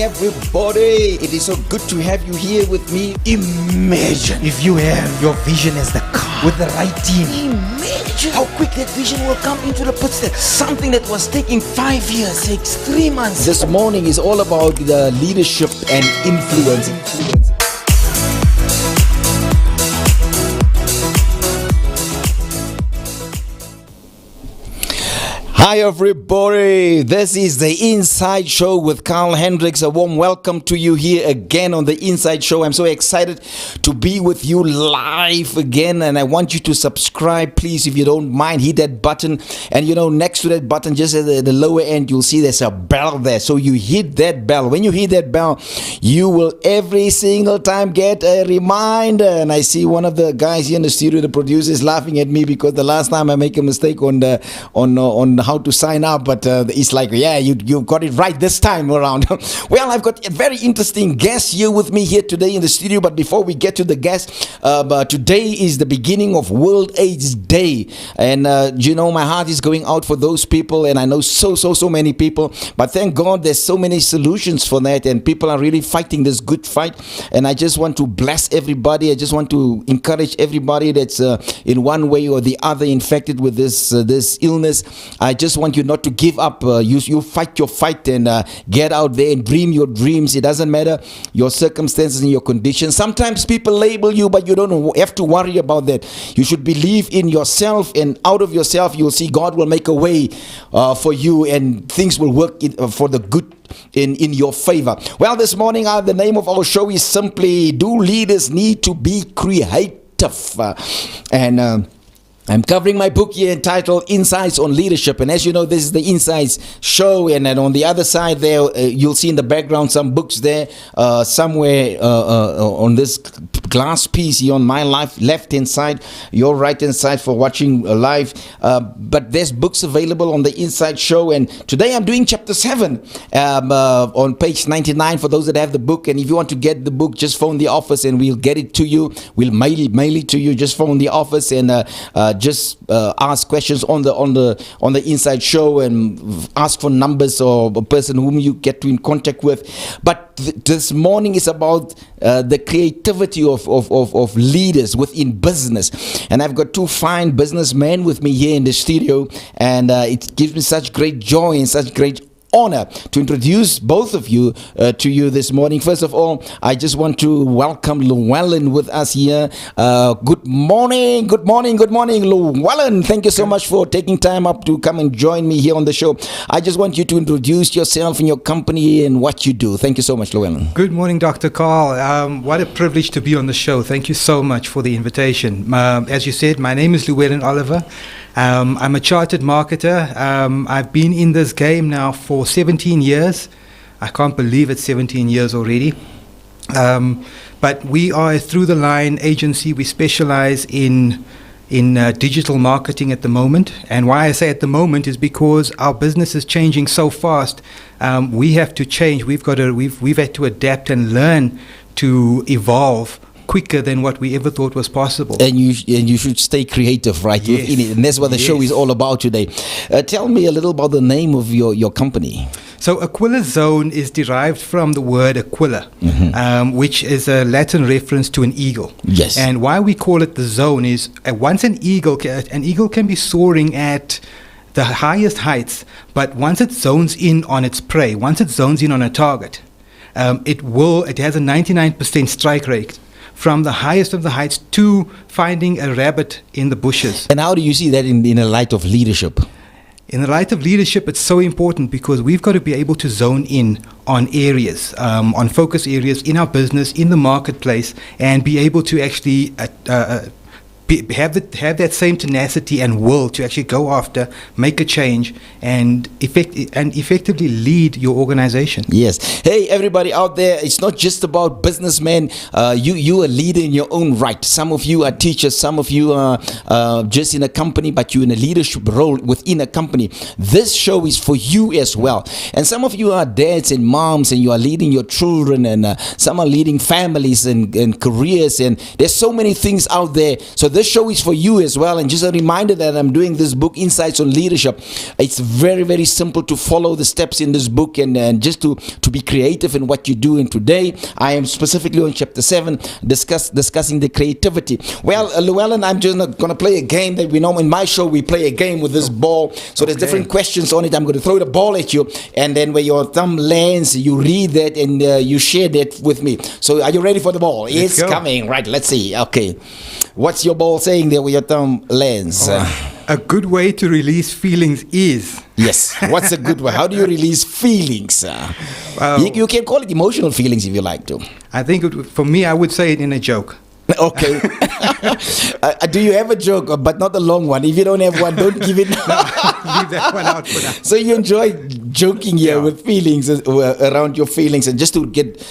Everybody, it is so good to have you here with me. Imagine if you have your vision as the car with the right team. Imagine how quick that vision will come into the picture. Something that was taking 5 years takes 3 months. This morning is all about the leadership and influence. Hi everybody, this is the Inside Show with Carl Hendricks. A warm welcome to you here again on the Inside Show. I'm so excited to be with you live again, and I want you to subscribe, please, if you don't mind. Hit that button, and next to that button, just at the lower end, you'll see there's a bell there. So you hit that bell. When you hit that bell, you will every single time get a reminder. And I see one of the guys here in the studio, the producer, is laughing at me because the last time I make a mistake on how to sign up, but it's like, yeah, you got it right this time around. Well, I've got a very interesting guest here with me here today in the studio, but before we get to the guest, today is the beginning of World AIDS Day, and my heart is going out for those people, and I know so many people, but thank God there's so many solutions for that, and people are really fighting this good fight, and I just want to bless everybody. I just want to encourage everybody that's in one way or the other infected with this illness. I just want you not to give up. You fight your fight and get out there and dream your dreams. It doesn't matter your circumstances and your conditions. Sometimes people label you, but you don't have to worry about that. You should believe in yourself, and out of yourself you'll see God will make a way for you, and things will work for the good in your favor. Well, this morning the name of our show is simply, do leaders need to be creative? I'm covering my book here entitled Insights on Leadership, and as you know, this is the Insights show, and then on the other side there, you'll see in the background some books there, somewhere on this glass piece here on my left-hand side, your right-hand side for watching live, but there's books available on the Inside Show, and today I'm doing chapter 7 on page 99 for those that have the book. And if you want to get the book, just phone the office and we'll get it to you. We'll mail it to you. Just phone the office and just ask questions on the Inside Show and ask for numbers or a person whom you get in contact with. But this morning is about the creativity of leaders within business, and I've got two fine businessmen with me here in the studio, and it gives me such great joy and such great honor to introduce both of you to you this morning. First of all, I just want to welcome Llewellyn with us here. Good morning, Llewellyn. Thank you so much for taking time up to come and join me here on the show. I just want you to introduce yourself and your company and what you do. Thank you so much, Llewellyn. Good morning, Dr. Carl. What a privilege to be on the show. Thank you so much for the invitation. As you said, my name is Llewellyn Oliver. I'm a chartered marketer. I've been in this game now for 17 years. I can't believe it's 17 years already. But we are a through-the-line agency. We specialize in digital marketing at the moment. And why I say at the moment is because our business is changing so fast. We have to change. We've had to adapt and learn to evolve quicker than what we ever thought was possible. And you should stay creative, right? Yes. Within it. And that's what the show is all about today. Tell me a little about the name of your company. So Aquila Zone is derived from the word Aquila, which is a Latin reference to an eagle. Yes. And why we call it the zone is once an eagle can be soaring at the highest heights, but once it zones in on its prey, once it zones in on a target, it has a 99% strike rate, from the highest of the heights to finding a rabbit in the bushes. And how do you see that in the light of leadership? In the light of leadership, it's so important because we've got to be able to zone in on areas, on focus areas in our business, in the marketplace, and be able to actually have that same tenacity and will to actually go after, make a change, and effectively lead your organization. Yes. Hey, everybody out there, it's not just about businessmen. You are a leader in your own right. Some of you are teachers. Some of you are just in a company, but you're in a leadership role within a company. This show is for you as well. And some of you are dads and moms, and you are leading your children, and some are leading families and careers, and there's so many things out there. So this show is for you as well. And just a reminder that I'm doing this book, Insights on Leadership. It's very, very simple to follow the steps in this book and just to be creative in what you do. And today, I am specifically on chapter 7, discussing the creativity. Well, Llewellyn, I'm just going to play a game that we know in my show. We play a game with this ball. So there's different questions on it. I'm going to throw the ball at you, and then where your thumb lands, you read that and you share that with me. So are you ready for the ball? It's coming. Right, let's see. Okay. What's your ball saying there where your thumb lands? A good way to release feelings is... Yes. What's a good way? How do you release feelings? You can call it emotional feelings if you like to. I think for me, I would say it in a joke. Okay. Do you have a joke, but not a long one? If you don't have one, don't give it. Leave that one out for now. So you enjoy joking here with feelings, around your feelings, and just to get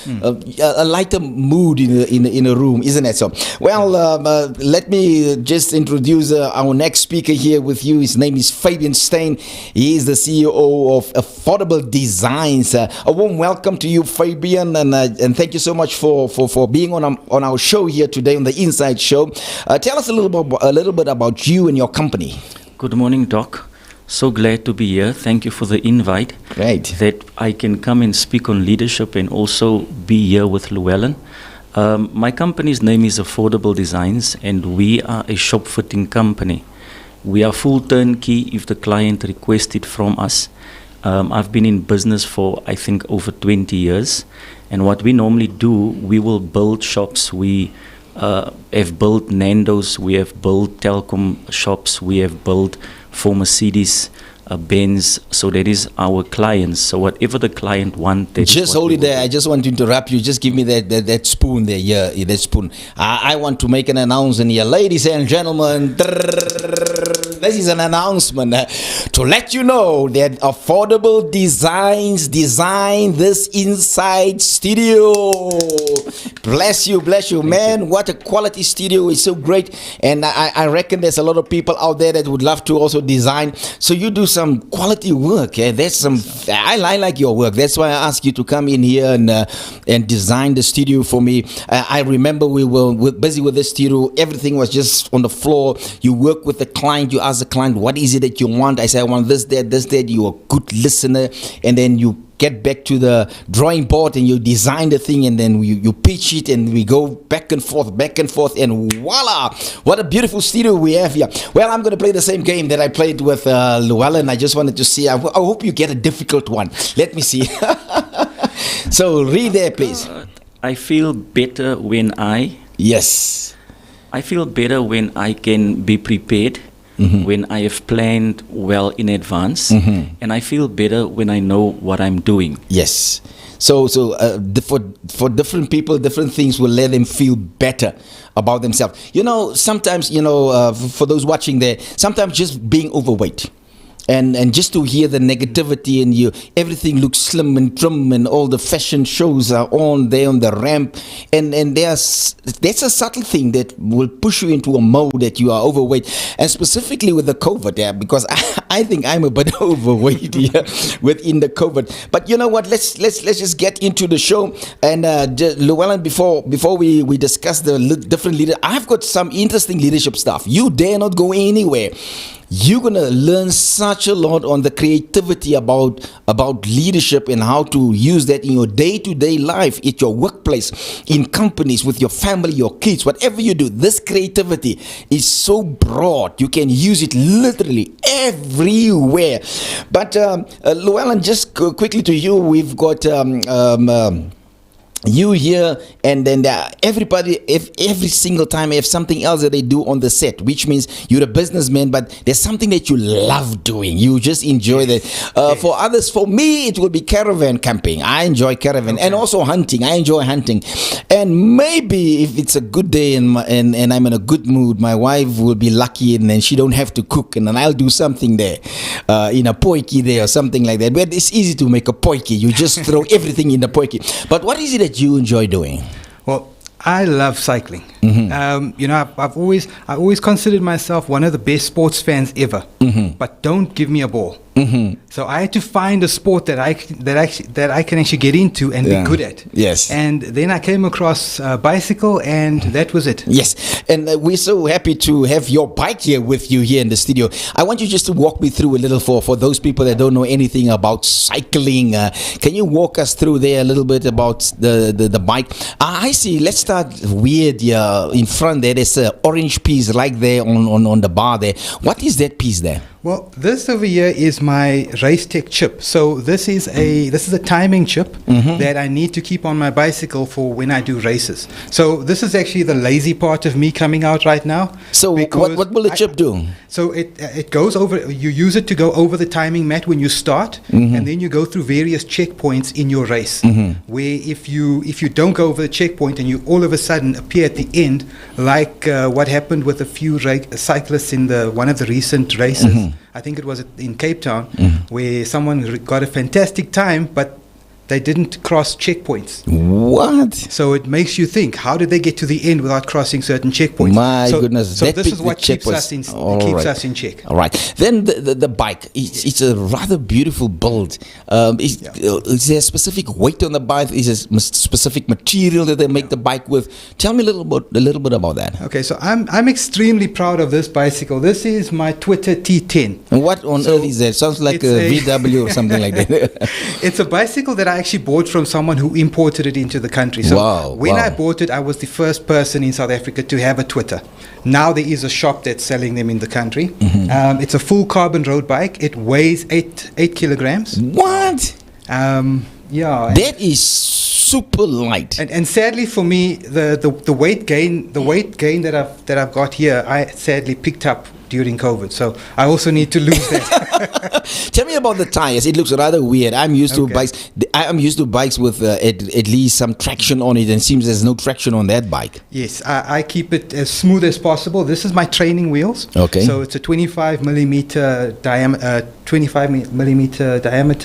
a lighter mood in a room, isn't it so? Well, let me just introduce our next speaker here with you. His name is Fabian Steyn. He is the CEO of Affordable Designs. A warm welcome to you, Fabian, and thank you so much for being on our show here today on the Inside Show. Tell us a little bit about you and your company. Good morning, Doc. So glad to be here. Thank you for the invite. Great. That I can come and speak on leadership and also be here with Llewellyn. My company's name is Affordable Designs, and we are a shop fitting company. We are full turnkey if the client requests it from us. I've been in business for, I think, over 20 years. And what we normally do, we will build shops. We have built Nando's, we have built telecom shops, we have built for Mercedes, Benz. So that is our clients. So whatever the client wants. Just hold it there. I just want to interrupt you. Just give me that spoon there. Yeah, that spoon. I want to make an announcement here. Ladies and gentlemen, this is an announcement to let you know that Affordable Designs designed this inside studio. Bless you, man. What a quality studio. It's so great. And I reckon there's a lot of people out there that would love to also design. So you do some quality work. I like your work. That's why I asked you to come in here and design the studio for me. I remember we were busy with the studio. Everything was just on the floor. You work with the client. You ask the client, what is it that you want? I say, I want this, that. You're a good listener. And then you get back to the drawing board and you design the thing, and then you pitch it, and we go back and forth, and voila, what a beautiful studio we have here. Well, I'm going to play the same game that I played with Llewellyn. I just wanted to see, I hope you get a difficult one. Let me see. So read there, please. I feel better when I feel better when I can be prepared. Mm-hmm. When I have planned well in advance, and I feel better when I know what I'm doing. Yes. So for different people, different things will let them feel better about themselves. Sometimes, for those watching there, sometimes just being overweight. And just to hear the negativity and everything looks slim and trim, and all the fashion shows are on there on the ramp, and that's a subtle thing that will push you into a mode that you are overweight, and specifically with the COVID, because I think I'm a bit overweight here within the COVID. But you know what? Let's just get into the show. And Llewellyn, before we discuss the different leaders, I've got some interesting leadership stuff. You dare not go anywhere. You're going to learn such a lot on the creativity about leadership and how to use that in your day-to-day life, at your workplace, in companies, with your family, your kids, whatever you do. This creativity is so broad. You can use it literally everywhere. But Llewellyn, just quickly to you, we've got you here, and then everybody, every single time, have something else that they do on the set, which means you're a businessman, but there's something that you love doing. You just enjoy that. For others, for me, it will be caravan camping. I enjoy caravan, and also hunting. I enjoy hunting. And maybe if it's a good day and I'm in a good mood, my wife will be lucky, and then she don't have to cook, and then I'll do something there, in a potjie there or something like that. But it's easy to make a potjie. You just throw everything in the potjie. But what is it that you enjoy doing? Well, I love cycling. You know, I always considered myself one of the best sports fans ever. But don't give me a ball. So I had to find a sport that I can actually get into and be good at. Yes. And then I came across bicycle, and that was it. Yes, and we're so happy to have your bike here with you here in the studio. I want you just to walk me through a little for those people that don't know anything about cycling. Can you walk us through there a little bit about the bike? I see. Let's start weird here in front there. There's an orange piece right there on the bar there. What is that piece there? Well, this over here is my race tech chip. So this is a timing chip that I need to keep on my bicycle for when I do races. So this is actually the lazy part of me coming out right now. So what will the chip do? So it goes over. You use it to go over the timing mat when you start, and then you go through various checkpoints in your race. Where if you don't go over the checkpoint and you all of a sudden appear at the end, like what happened with a few cyclists in one of the recent races. I think it was in Cape Town, where someone got a fantastic time, but they didn't cross checkpoints. What? So it makes you think, how did they get to the end without crossing certain checkpoints? My goodness. So this is what keeps us in check. All right. Then the bike, it's a rather beautiful build. Is there a specific weight on the bike? Is there a specific material that they make the bike with? Tell me a little bit about that. Okay, so I'm extremely proud of this bicycle. This is my Twitter T10. And what on earth is that? Sounds like a VW or something like that. It's a bicycle that I actually bought from someone who imported it into the country. So when I bought it, I was the first person in South Africa to have a Twitter. Now there is a shop that's selling them in the country. It's a full carbon road bike. It weighs 8 kilograms. What? Yeah. That is super light. And sadly for me, the weight gain that I've got here, I sadly picked up during COVID. So I also need to lose that. Tell me about the tires. It looks rather weird. I'm used to bikes. I'm used to bikes with at least some traction on it, and it seems there's no traction on that bike. Yes, I keep it as smooth as possible. This is my training wheels. Okay. So it's a 25 millimeter diameter,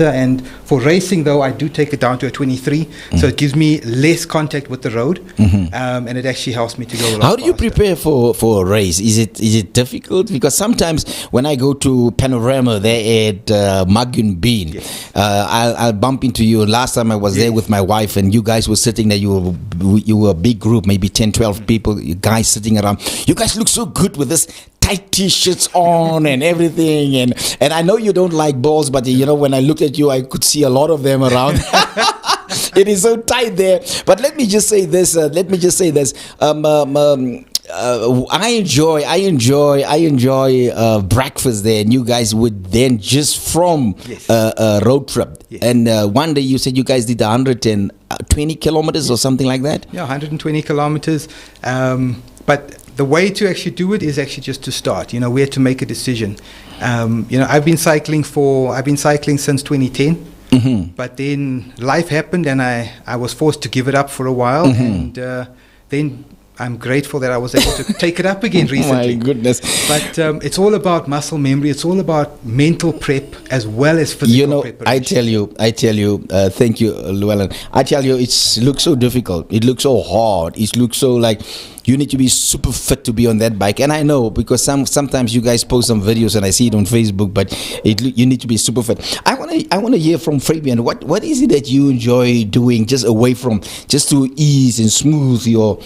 and for racing though, I do take it down to a 23. So it gives me less contact with the road, and it actually helps me to go a lot How do you faster. prepare for a race? Is it difficult? Because sometimes when I go to Panorama there at Magun Bean, I'll bump into you. Last time I was there with my wife, and you guys were sitting there. You were a big group, maybe 10, 12 people, you guys sitting around. You guys look so good with this tight t-shirts on and everything, and I know you don't like balls, but you know, when I looked at you, I could see a lot of them around. It is so tight there. But let me just say this. I enjoy breakfast there, and you guys would then just from a road trip. Yes. And one day you said you guys did 120 kilometers or something like that. Yeah, 120 kilometers. But the way to actually do it is actually just to start. You know, we had to make a decision. You know, I've been cycling since 2010. But then life happened, and I was forced to give it up for a while, and then I'm grateful that I was able to take it up again recently. My goodness. But it's all about muscle memory. It's all about mental prep as well as physical preparation. I tell you, thank you, Llewellyn. I tell you, it looks so difficult. It looks so hard. It looks so like you need to be super fit to be on that bike. And I know, because sometimes you guys post some videos and I see it on Facebook, but you need to be super fit. I want to hear from Fabian. What is it that you enjoy doing just to ease and smooth your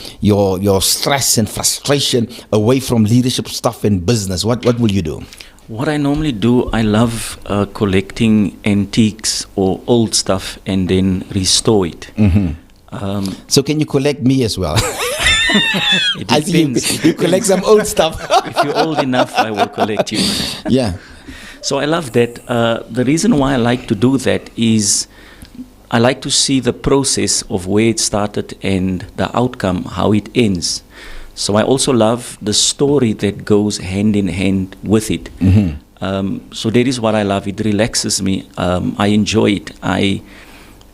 stress and frustration away from leadership stuff and business? What will you do? What I normally do, I love collecting antiques or old stuff and then restore it. So can you collect me as well? It depends. You collect some old stuff. If you're old enough, I will collect you. Yeah. So I love that. The reason why I like to do that is I like to see the process of where it started and the outcome, how it ends. So I also love the story that goes hand in hand with it. So that is what I love. It relaxes me. I enjoy it. I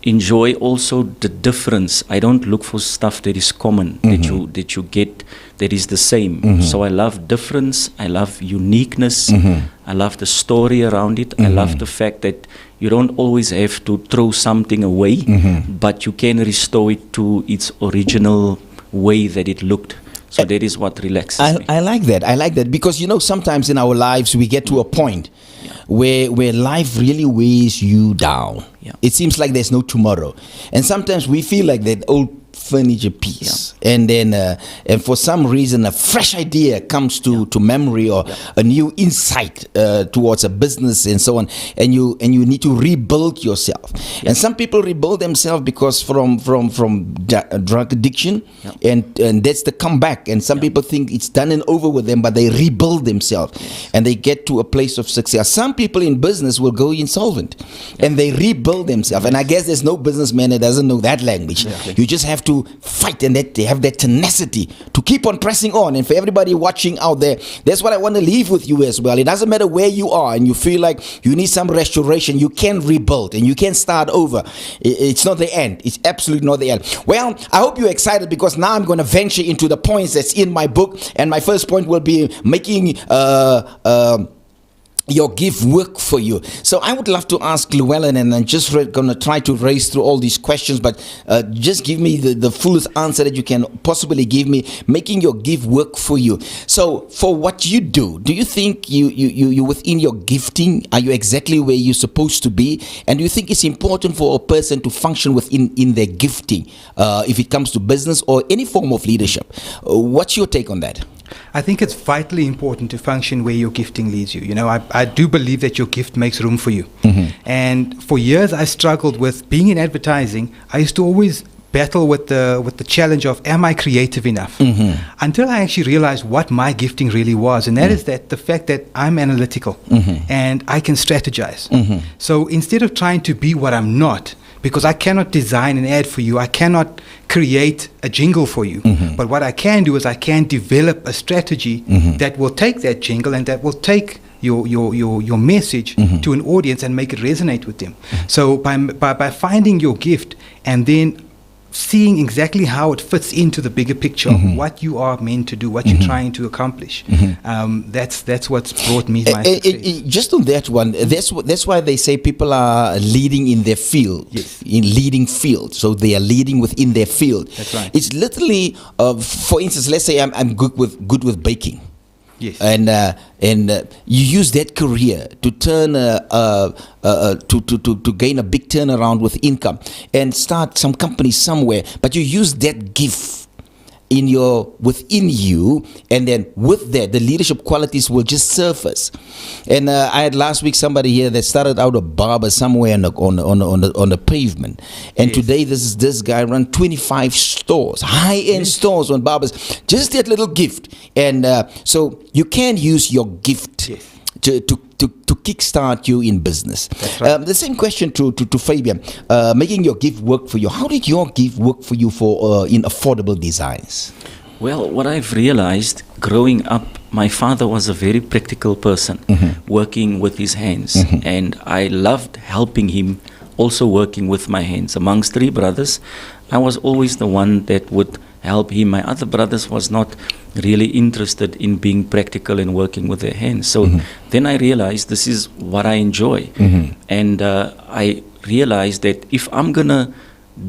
enjoy also the difference. I don't look for stuff that is common, that you get that is the same. So I love difference. I love uniqueness. I love the story around it. I love the fact that you don't always have to throw something away, but you can restore it to its original way that it looked. So that is what relaxes me. I like that. I like that because sometimes in our lives we get to a point where life really weighs you down. Yeah. It seems like there's no tomorrow, and sometimes we feel like that old furniture piece, and then and for some reason a fresh idea comes to memory, or a new insight towards a business and so on, and you need to rebuild yourself. And some people rebuild themselves because from drug addiction, and that's the comeback. And some people think it's done and over with them, but they rebuild themselves and they get to a place of success. Some people in business will go insolvent and they rebuild themselves, and I guess there's no businessman that doesn't know that language. You just have to fight, and that they have that tenacity to keep on pressing on. And for everybody watching out there, that's what I want to leave with you as well. It doesn't matter where you are and you feel like you need some restoration, you can rebuild and you can start over. It's not the end. It's absolutely not the end. Well, I hope you're excited, because now I'm going to venture into the points that's in my book, and my first point will be making your gift work for you. So I would love to ask Llewellyn, and I'm just going to try to race through all these questions, but just give me the fullest answer that you can possibly give me, making your gift work for you. So for what you do you think you within your gifting, are you exactly where you're supposed to be? And do you think it's important for a person to function within their gifting, if it comes to business or any form of leadership? What's your take on that? I think it's vitally important to function where your gifting leads you. I do believe that your gift makes room for you. And for years I struggled with being in advertising. I used to always battle with the challenge of, am I creative enough? Until I actually realized what my gifting really was, and that is that the fact that I'm analytical and I can strategize. So instead of trying to be what I'm not, because I cannot design an ad for you, I cannot create a jingle for you. But what I can do is I can develop a strategy that will take that jingle and that will take your message to an audience and make it resonate with them. So by finding your gift and then seeing exactly how it fits into the bigger picture of what you are meant to do, what you're trying to accomplish. That's what's brought me my success. Just on that one, that's why they say people are leading in their field, in leading field. So they are leading within their field. That's right. It's literally, for instance, let's say I'm good with baking. Yes. And you use that career to turn to gain a big turnaround with income and start some company somewhere. But you use that gift within you, and then with that, the leadership qualities will just surface. And I had last week somebody here that started out a barber somewhere on the pavement, and today this guy run 25 stores, high-end stores on barbers. Just that little gift, and so you can use your gift to kickstart you in business. That's right. The same question to Fabian, making your gift work for you. How did your gift work for you in affordable designs? Well, what I've realized growing up, my father was a very practical person, working with his hands, and I loved helping him also working with my hands. Amongst three brothers, I was always the one that would help him. My other brothers was not really interested in being practical and working with their hands. So then I realized this is what I enjoy. And I realized that if I'm going to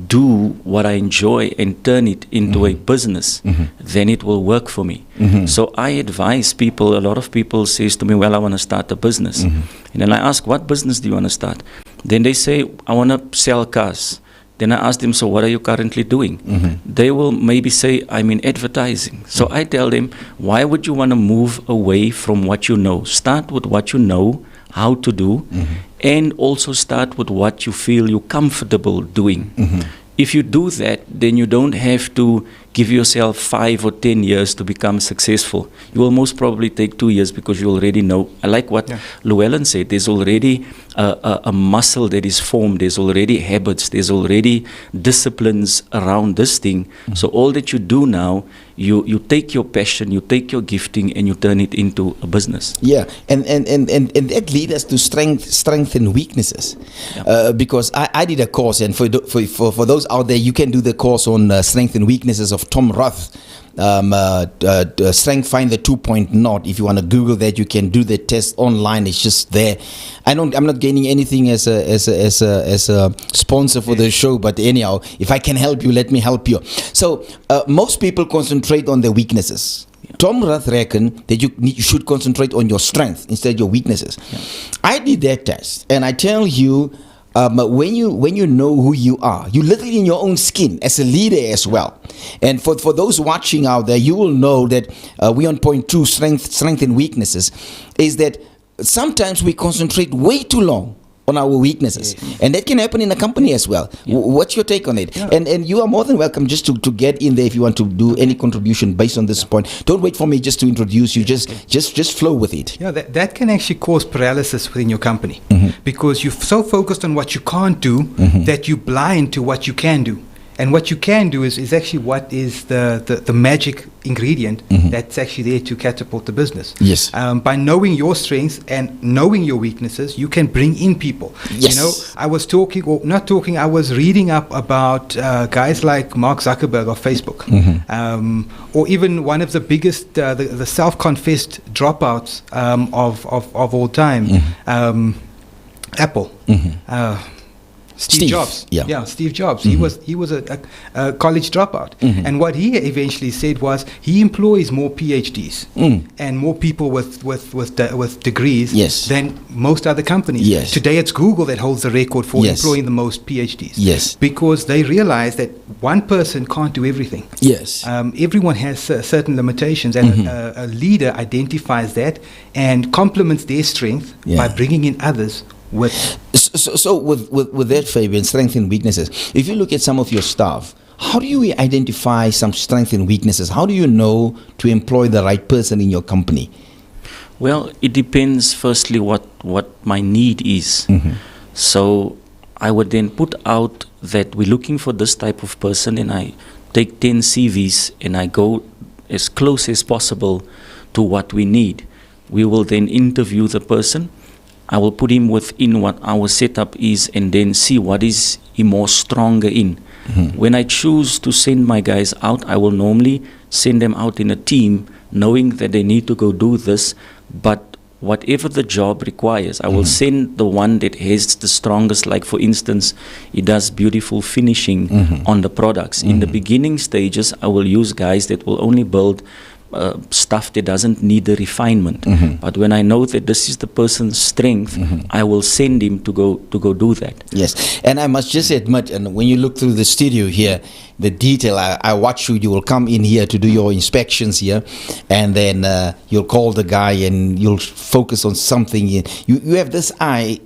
do what I enjoy and turn it into a business, then it will work for me. So I advise people, a lot of people says to me, well, I want to start a business. And then I ask, what business do you want to start? Then they say, I want to sell cars. Then I ask them, so what are you currently doing? They will maybe say, I'm in advertising. So I tell them, why would you want to move away from what you know? Start with what you know how to do, and also start with what you feel you're comfortable doing. If you do that, then you don't have to give yourself 5 or 10 years to become successful. You will most probably take 2 years because you already know. I like what Llewellyn said. There's already a muscle that is formed. There's already habits. There's already disciplines around this thing. So all that you do now, you take your passion, you take your gifting, and you turn it into a business. Yeah, and that leads us to strength and weaknesses. Because I did a course, and for those out there, you can do the course on strength and weaknesses of of Tom Roth. Strength Finder 2.0. If you want to Google that, you can do the test online. It's just there. I'm not gaining anything as a sponsor for the show, but anyhow, if I can help you, let me help you. So most people concentrate on their weaknesses. Tom Roth reckon that you should concentrate on your strength instead of your weaknesses. I did that test, and I tell you, when you know who you are, you literally in your own skin as a leader as well. And for those watching out there, you will know that we on point 2, strength and weaknesses, is that sometimes we concentrate way too long on our weaknesses, and that can happen in a company as well. What's your take on it? And you are more than welcome just to get in there if you want to do any contribution based on this point. Don't wait for me just to introduce you. Just flow with it. Yeah, that can actually cause paralysis within your company, because you're so focused on what you can't do that you're blind to what you can do. And what you can do is actually what is the magic ingredient that's actually there to catapult the business. Yes. By knowing your strengths and knowing your weaknesses, you can bring in people. Yes. You know, I was reading up about guys like Mark Zuckerberg of Facebook, or even one of the biggest, the self-confessed dropouts of all time, Apple. Steve Jobs. Steve Jobs. He was a college dropout, and what he eventually said was he employs more PhDs and more people with degrees than most other companies. Today it's Google that holds the record for employing the most PhDs. Because they realize that one person can't do everything. Everyone has certain limitations, and a leader identifies that and complements their strength by bringing in others. So with that, Fabian, strengths and weaknesses, if you look at some of your staff, how do you identify some strengths and weaknesses? How do you know to employ the right person in your company? Well, it depends firstly what my need is. So I would then put out that we're looking for this type of person, and I take 10 CVs and I go as close as possible to what we need. We will then interview the person. I will put him within what our setup is and then see what is he more stronger in. When I choose to send my guys out, I will normally send them out in a team knowing that they need to go do this, but whatever the job requires, I will send the one that has the strongest, like for instance, he does beautiful finishing on the products. In the beginning stages, I will use guys that will only build stuff that doesn't need the refinement. But when I know that this is the person's strength, I will send him to go do that. Yes, and I must just admit, and when you look through the studio here, the detail, I watch you will come in here to do your inspections here, and then you'll call the guy and you'll focus on something. You have this eye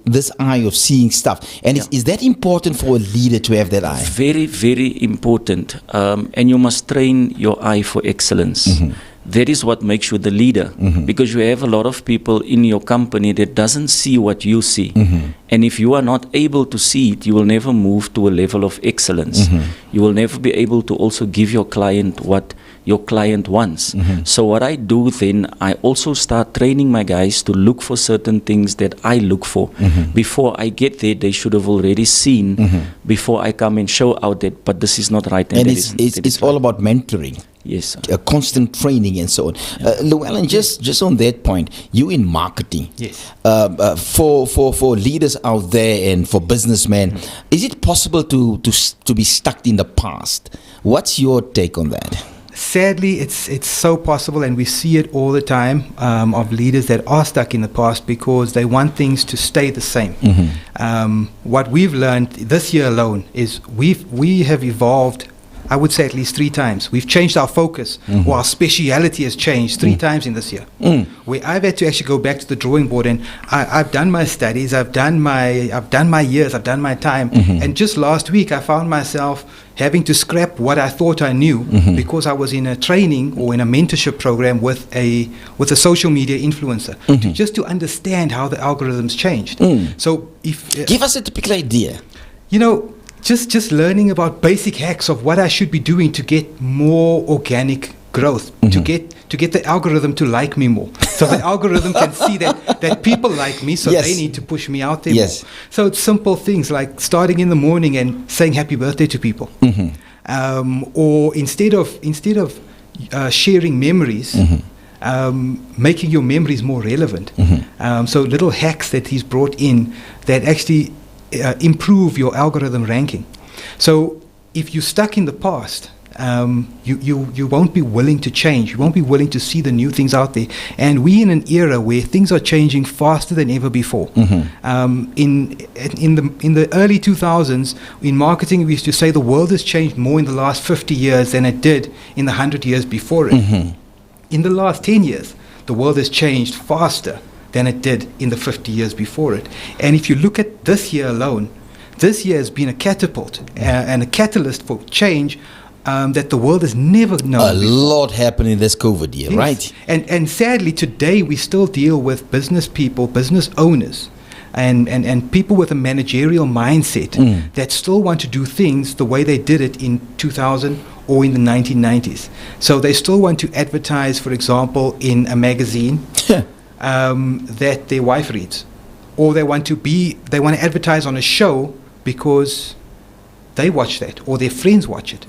of seeing stuff, and is that important for a leader to have that eye? Very, very important, and you must train your eye for excellence. That is what makes you the leader, because you have a lot of people in your company that doesn't see what you see. And if you are not able to see it, you will never move to a level of excellence. You will never be able to also give your client what your client wants. So what I do then, I also start training my guys to look for certain things that I look for. Before I get there, they should have already seen before I come and show out that, but this is not right. And it's all about mentoring. Yes, constant training and so on. Llewellyn, just on that point, you in marketing. For leaders out there and for businessmen, is it possible to be stuck in the past? What's your take on that? Sadly, it's so possible, and we see it all the time of leaders that are stuck in the past because they want things to stay the same. What we've learned this year alone is we have evolved, I would say, at least 3 times. We've changed our focus, or our speciality has changed 3 times in this year. Where I've had to actually go back to the drawing board, and I've done my studies, I've done my years, I've done my time, and just last week I found myself having to scrap what I thought I knew because I was in a training or in a mentorship program with a social media influencer just to understand how the algorithms changed. So give us a typical idea. You know, just learning about basic hacks of what I should be doing to get more organic growth, to get the algorithm to like me more. So the algorithm can see that people like me, so they need to push me out there more. So it's simple things like starting in the morning and saying happy birthday to people. or instead of sharing memories, making your memories more relevant. So little hacks that he's brought in that actually improve your algorithm ranking. So if you're stuck in the past, you won't be willing to change. You won't be willing to see the new things out there. And we're in an era where things are changing faster than ever before. In the early 2000s, in marketing, we used to say the world has changed more in the last 50 years than it did in the 100 years before it. In the last 10 years, the world has changed faster than it did in the 50 years before it. And if you look at this year alone, this year has been a catapult and a catalyst for change that the world has never known. A lot happened in this COVID year, yes. right? And sadly, today we still deal with business people, business owners, and people with a managerial mindset that still want to do things the way they did it in 2000 or in the 1990s. So they still want to advertise, for example, in a magazine that their wife reads, or they want to advertise on a show because they watch that, or their friends watch it.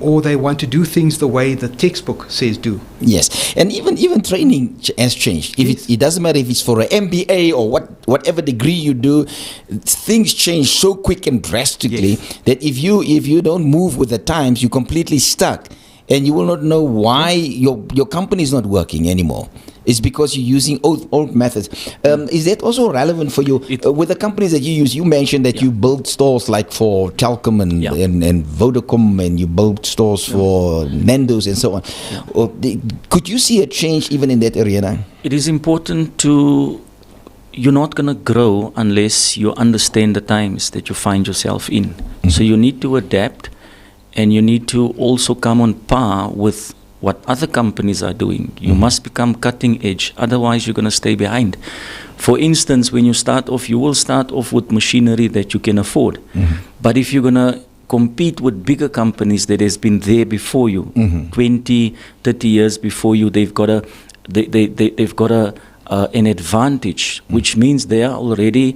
Or they want to do things the way the textbook says do. Yes, and even training has changed. If it doesn't matter if it's for an MBA or whatever degree you do, things change so quick and drastically that if you don't move with the times, you're completely stuck, and you will not know why your company is not working anymore. It's because you're using old methods. Is that also relevant for you with the companies that you use? You mentioned that you build stores like for Telkom and Vodacom, and you build stores for Nando's and so on. Could you see a change even in that arena? It is important you're not going to grow unless you understand the times that you find yourself in. So you need to adapt, and you need to also come on par with what other companies are doing. You must become cutting edge, otherwise you're going to stay behind. For instance, when you start off, you will start off with machinery that you can afford. But if you're going to compete with bigger companies that has been there before you, 20, 30 years before you, they've got an advantage, which means they are already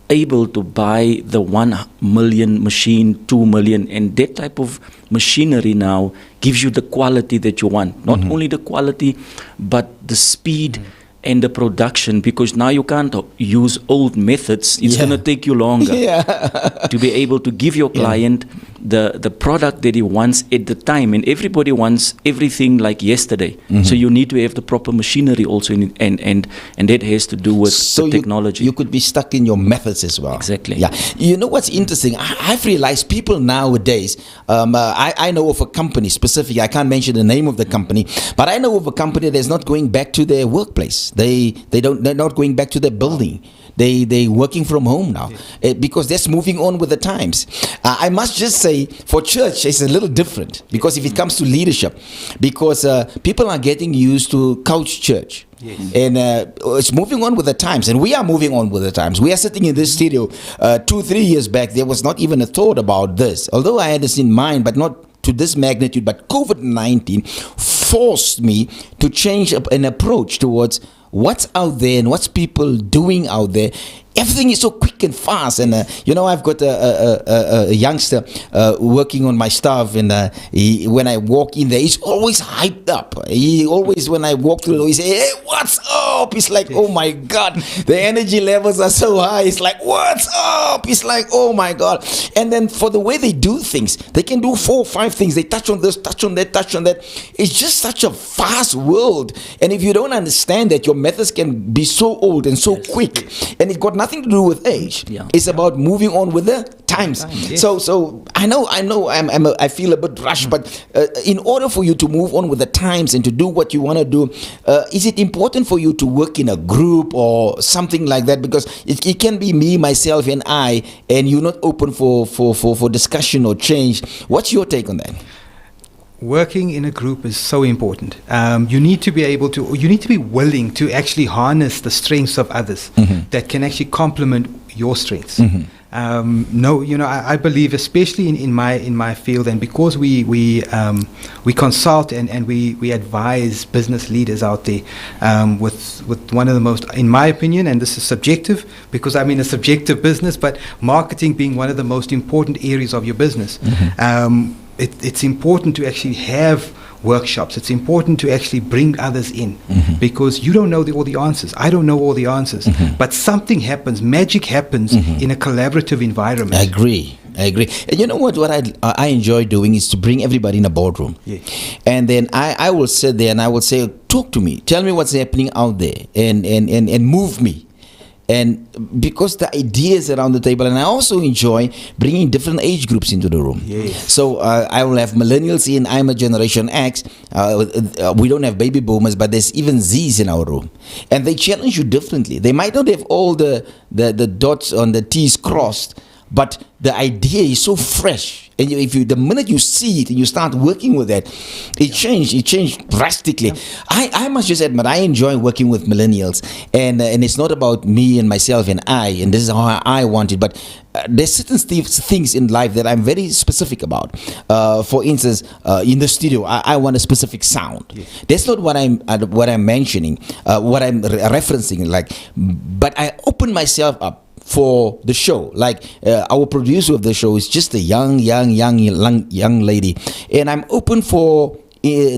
able to buy the 1 million machine, 2 million, and that type of machinery now gives you the quality that you want. Not only the quality, but the speed and the production, because now you can't use old methods. It's going to take you longer to be able to give your client the product that he wants at the time. And everybody wants everything like yesterday. So you need to have the proper machinery also, and that has to do with the technology. You could be stuck in your methods as well. Exactly. Yeah. You know what's interesting? I've realized people nowadays, I know of a company specifically, I can't mention the name of the company, but I know of a company that's not going back to their workplace. They're not going back to their building. They working from home now because that's moving on with the times. I must just say, for church, it's a little different, because if it comes to leadership, because people are getting used to couch church. And it's moving on with the times, and we are moving on with the times. We are sitting in this studio 2-3 years back. There was not even a thought about this, although I had this in mind, but not to this magnitude. But COVID-19 forced me to change an approach towards what's out there and what's people doing out there. Everything is so quick and fast, and I've got a youngster working on my stuff, and when I walk in there, he's always hyped up. He always, when I walk through the door, he say, "Hey, what's up?" It's like, oh my God, the energy levels are so high. It's like, what's up? It's like, oh my God. And then for the way they do things, they can do 4 or 5 things. They touch on this, touch on that, touch on that. It's just such a fast world, and if you don't understand that, your methods can be so old and so quick, and it got nothing to do with age. It's about moving on with the times. So I know I feel a bit rushed, but in order for you to move on with the times and to do what you want to do, is it important for you to work in a group or something like that? Because it can be me, myself, and I, and you're not open for discussion or change. What's your take on that? Working in a group is so important. You need to be willing to actually harness the strengths of others that can actually complement your strengths. No, I believe, especially in my field, and because we consult and we advise business leaders out there with one of the most, in my opinion, and this is subjective because I'm in a subjective business, but marketing being one of the most important areas of your business, it's important to actually have workshops. It's important to actually bring others in because you don't know all the answers. I don't know all the answers, but something happens, magic happens in a collaborative environment. I agree. And you know what I enjoy doing is to bring everybody in a boardroom. Yeah. And then I will sit there and I will say, talk to me, tell me what's happening out there, and move me. And because the ideas around the table, and I also enjoy bringing different age groups into the room. Yes. So I will have millennials in. I'm a Generation X. We don't have baby boomers, but there's even Zs in our room, and they challenge you differently. They might not have all the dots on the T's crossed, but the idea is so fresh. And the minute you see it and you start working with that, it changed drastically. I must just admit, I enjoy working with millennials, and it's not about me and myself and and this is how I want it, but there's certain things in life that I'm very specific about. For instance, in the studio, I want a specific sound. Yes. That's not what I'm mentioning, what I'm referencing. But I open myself up for the show. Like our producer of the show is just a young lady, and I'm open for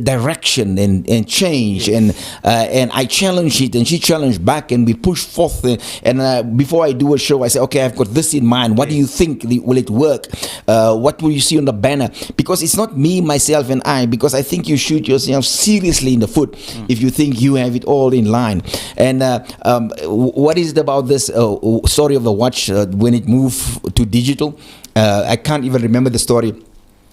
direction and change, and I challenge it and she challenged back, and we push forth, and before I do a show I say, okay, I've got this in mind, what do you think, will it work, what will you see on the banner? Because it's not me, myself and I, because I think you shoot yourself seriously in the foot if you think you have it all in line. And what is it about this story of the watch when it moved to digital? I can't even remember the story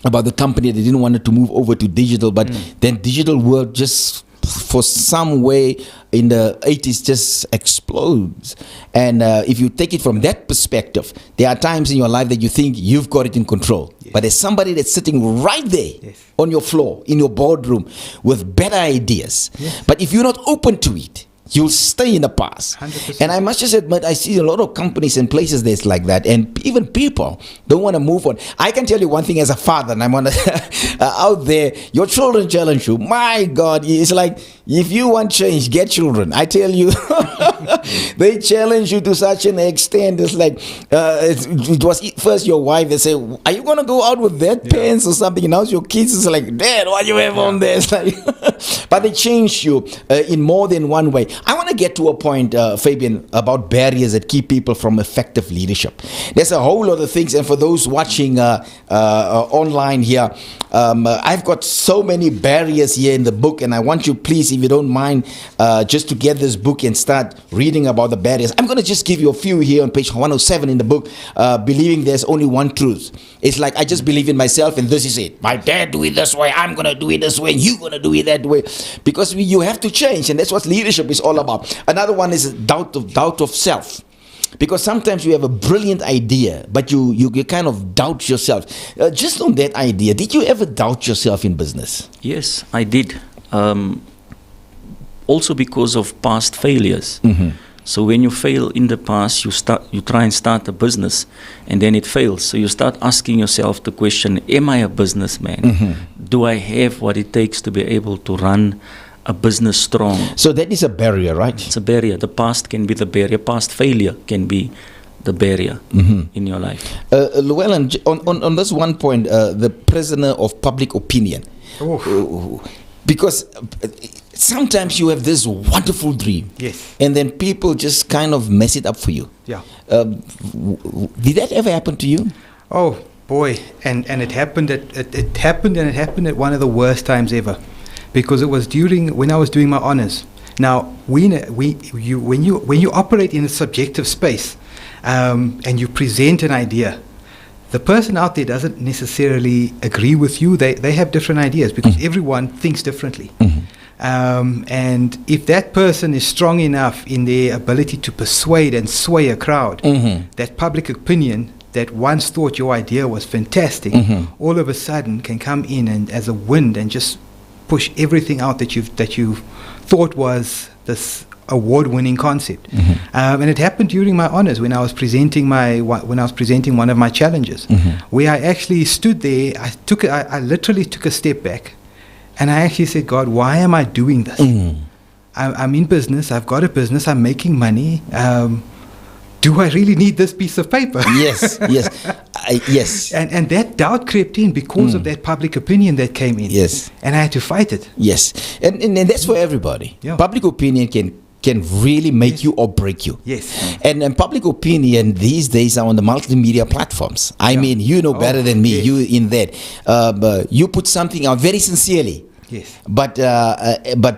about the company that didn't want it to move over to digital, but then digital world just for some way in the 80s just explodes. And if you take it from that perspective, there are times in your life that you think you've got it in control, but there's somebody that's sitting right there on your floor in your boardroom with better ideas. But if you're not open to it, you'll stay in the past. 100%. And I must just admit, I see a lot of companies and places that's like that, and even people don't want to move on. I can tell you one thing as a father, and I'm on out there, your children challenge you. My God, it's like, if you want change, get children. I tell you, they challenge you to such an extent. It's like, it was first your wife, they say, are you going to go out with that pants or something? And now your kids is like, Dad, what you have on there? It's like, but they change you in more than one way. I want to get to a point, Fabian, about barriers that keep people from effective leadership. There's a whole lot of things, and for those watching online here, I've got so many barriers here in the book, and I want you, please, if you don't mind, just to get this book and start reading about the barriers. I'm going to just give you a few here on page 107 in the book, believing there's only one truth. It's like, I just believe in myself, and this is it. My dad do it this way, I'm going to do it this way, and you're going to do it that way. Because you have to change, and that's what leadership is all about. Another one is doubt of self. Because sometimes you have a brilliant idea, but you kind of doubt yourself. Just on that idea, did you ever doubt yourself in business? Yes, I did. Also because of past failures. So when you fail in the past, you try and start a business, and then it fails. So you start asking yourself the question, am I a businessman? Do I have what it takes to be able to run a business strong? So that is a barrier, right? It's a barrier. The past can be the barrier. Past failure can be the barrier in your life. Llewellyn, on this one point, the prisoner of public opinion. Because sometimes you have this wonderful dream, and then people just kind of mess it up for you. Did that ever happen to you? Oh boy, and it happened at one of the worst times ever. Because it was when I was doing my honors. Now, when you operate in a subjective space, and you present an idea, the person out there doesn't necessarily agree with you. They have different ideas because everyone thinks differently. And if that person is strong enough in their ability to persuade and sway a crowd, that public opinion that once thought your idea was fantastic, all of a sudden can come in and as a wind and just push everything out that you thought was this award-winning concept. And it happened during my honors when I was presenting one of my challenges, where I actually stood there. I literally took a step back, and I actually said, God, why am I doing this? I'm in business. I've got a business. I'm making money. Do I really need this piece of paper? Yes. Yes. And that doubt crept in because of that public opinion that came in. Yes. And I had to fight it. Yes. And that's for everybody. Yeah. Public opinion can really make you or break you. Yes. And public opinion these days are on the multimedia platforms. I mean, you know better than me. Yes. You in that. You put something out very sincerely. Yes. But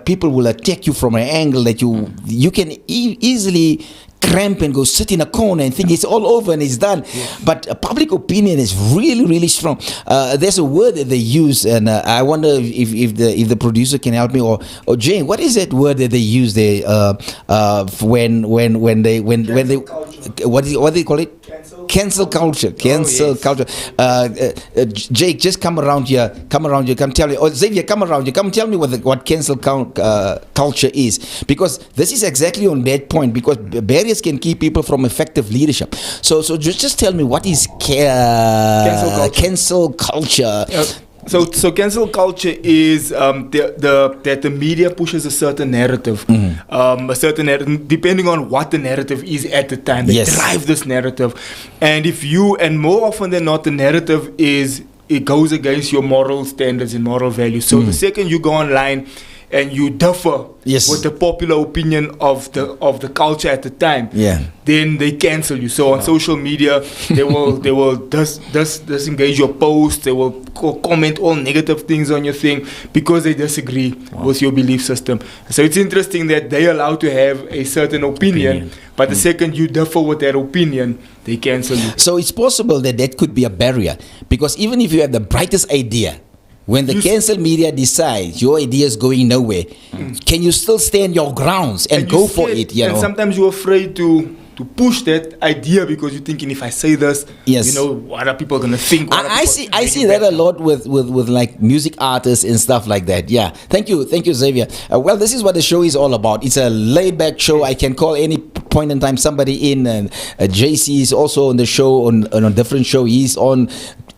people will attack you from an angle that you can easily cramp and go sit in a corner and think it's all over and it's done. Yes. But public opinion is really, really strong. There's a word that they use, and I wonder if the producer can help me, or Jane, what is that word that they use there when they what do they call it? Cancel culture. Culture. Jake, just come around here. Come tell me. Or Xavier, come around here. Come tell me what cancel culture is, because this is exactly on that point. Because barriers can keep people from effective leadership. So just tell me, what is cancel culture? So cancel culture is that the media pushes a certain narrative, a certain narrative, depending on what the narrative is at the time. They drive this narrative, and more often than not, the narrative it goes against your moral standards and moral values. So the second you go online and you differ with the popular opinion of the culture at the time, then they cancel you. So on social media, they will disengage your posts. They will comment all negative things on your thing because they disagree with your belief system. So it's interesting that they allow to have a certain opinion. But the second you differ with their opinion, they cancel you. So it's possible that could be a barrier, because even if you have the brightest idea, when the cancel media decides your idea is going nowhere, can you still stand your grounds and go for it? And sometimes you're afraid to push that idea because you're thinking, if I say this, what are people going to think? I see that a lot with like music artists and stuff like that. Yeah. Thank you, Xavier. Well, this is what the show is all about. It's a laid-back show. I can call any point in time somebody in, and JC is also on the show, on a different show. He's on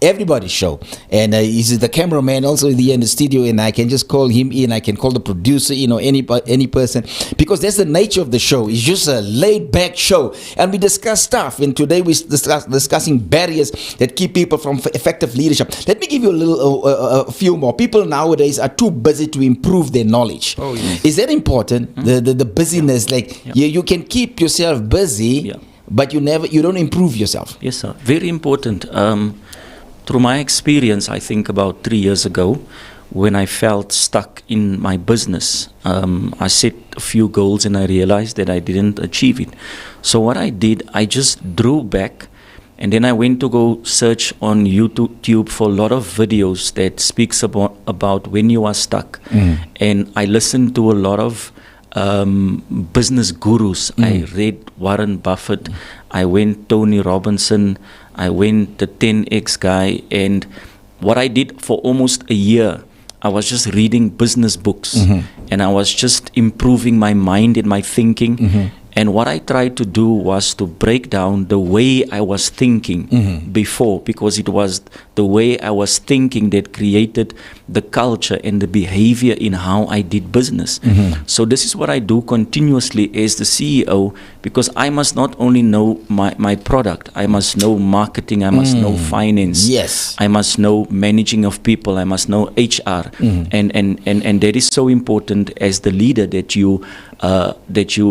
everybody's show, and he's the cameraman also here in the studio, and I can just call him in. I can call the producer, any person, because that's the nature of the show. It's just a laid-back show, and we discuss stuff. And today we're discussing barriers that keep people from effective leadership. Let me give you a few more. People nowadays are too busy to improve their knowledge. Is that important? The busyness, you can keep yourself busy, but you don't improve yourself. Yes, sir. Very important. Through my experience, I think about 3 years ago, when I felt stuck in my business, I set a few goals and I realized that I didn't achieve it. So what I did, I just drew back, and then I went to go search on YouTube for a lot of videos that speaks about when you are stuck. And I listened to a lot of business gurus. I read Warren Buffett. I went Tony Robinson. I went the 10X guy, and what I did for almost a year, I was just reading business books, and I was just improving my mind and my thinking. And what I tried to do was to break down the way I was thinking before, because it was the way I was thinking that created the culture and the behavior in how I did business. So this is what I do continuously as the CEO, because I must not only know my product, I must know marketing, I must know finance, I must know managing of people, I must know HR, and that is so important as the leader, that you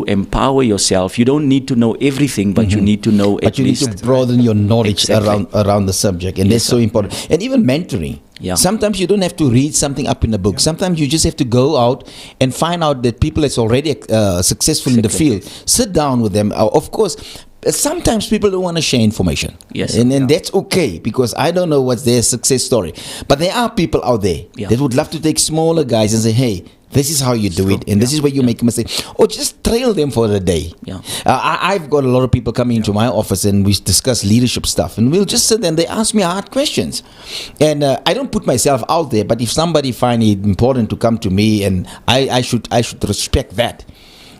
empower yourself. You don't need to know everything, but you need to know But you need to broaden your knowledge around the subject, and that's so important. And even mentoring. Sometimes you don't have to read something up in the book. Sometimes you just have to go out and find out that people that's already successful in the field. Sit down with them. Of course, sometimes people don't want to share information. And that's okay, because I don't know what's their success story. But there are people out there that would love to take smaller guys and say, hey, this is how you do it, and this is where you make a mistake, or just trail them for the day. I've got a lot of people coming into my office, and we discuss leadership stuff, and we'll just sit there and they ask me hard questions, and I don't put myself out there. But if somebody find it important to come to me, and I should respect that.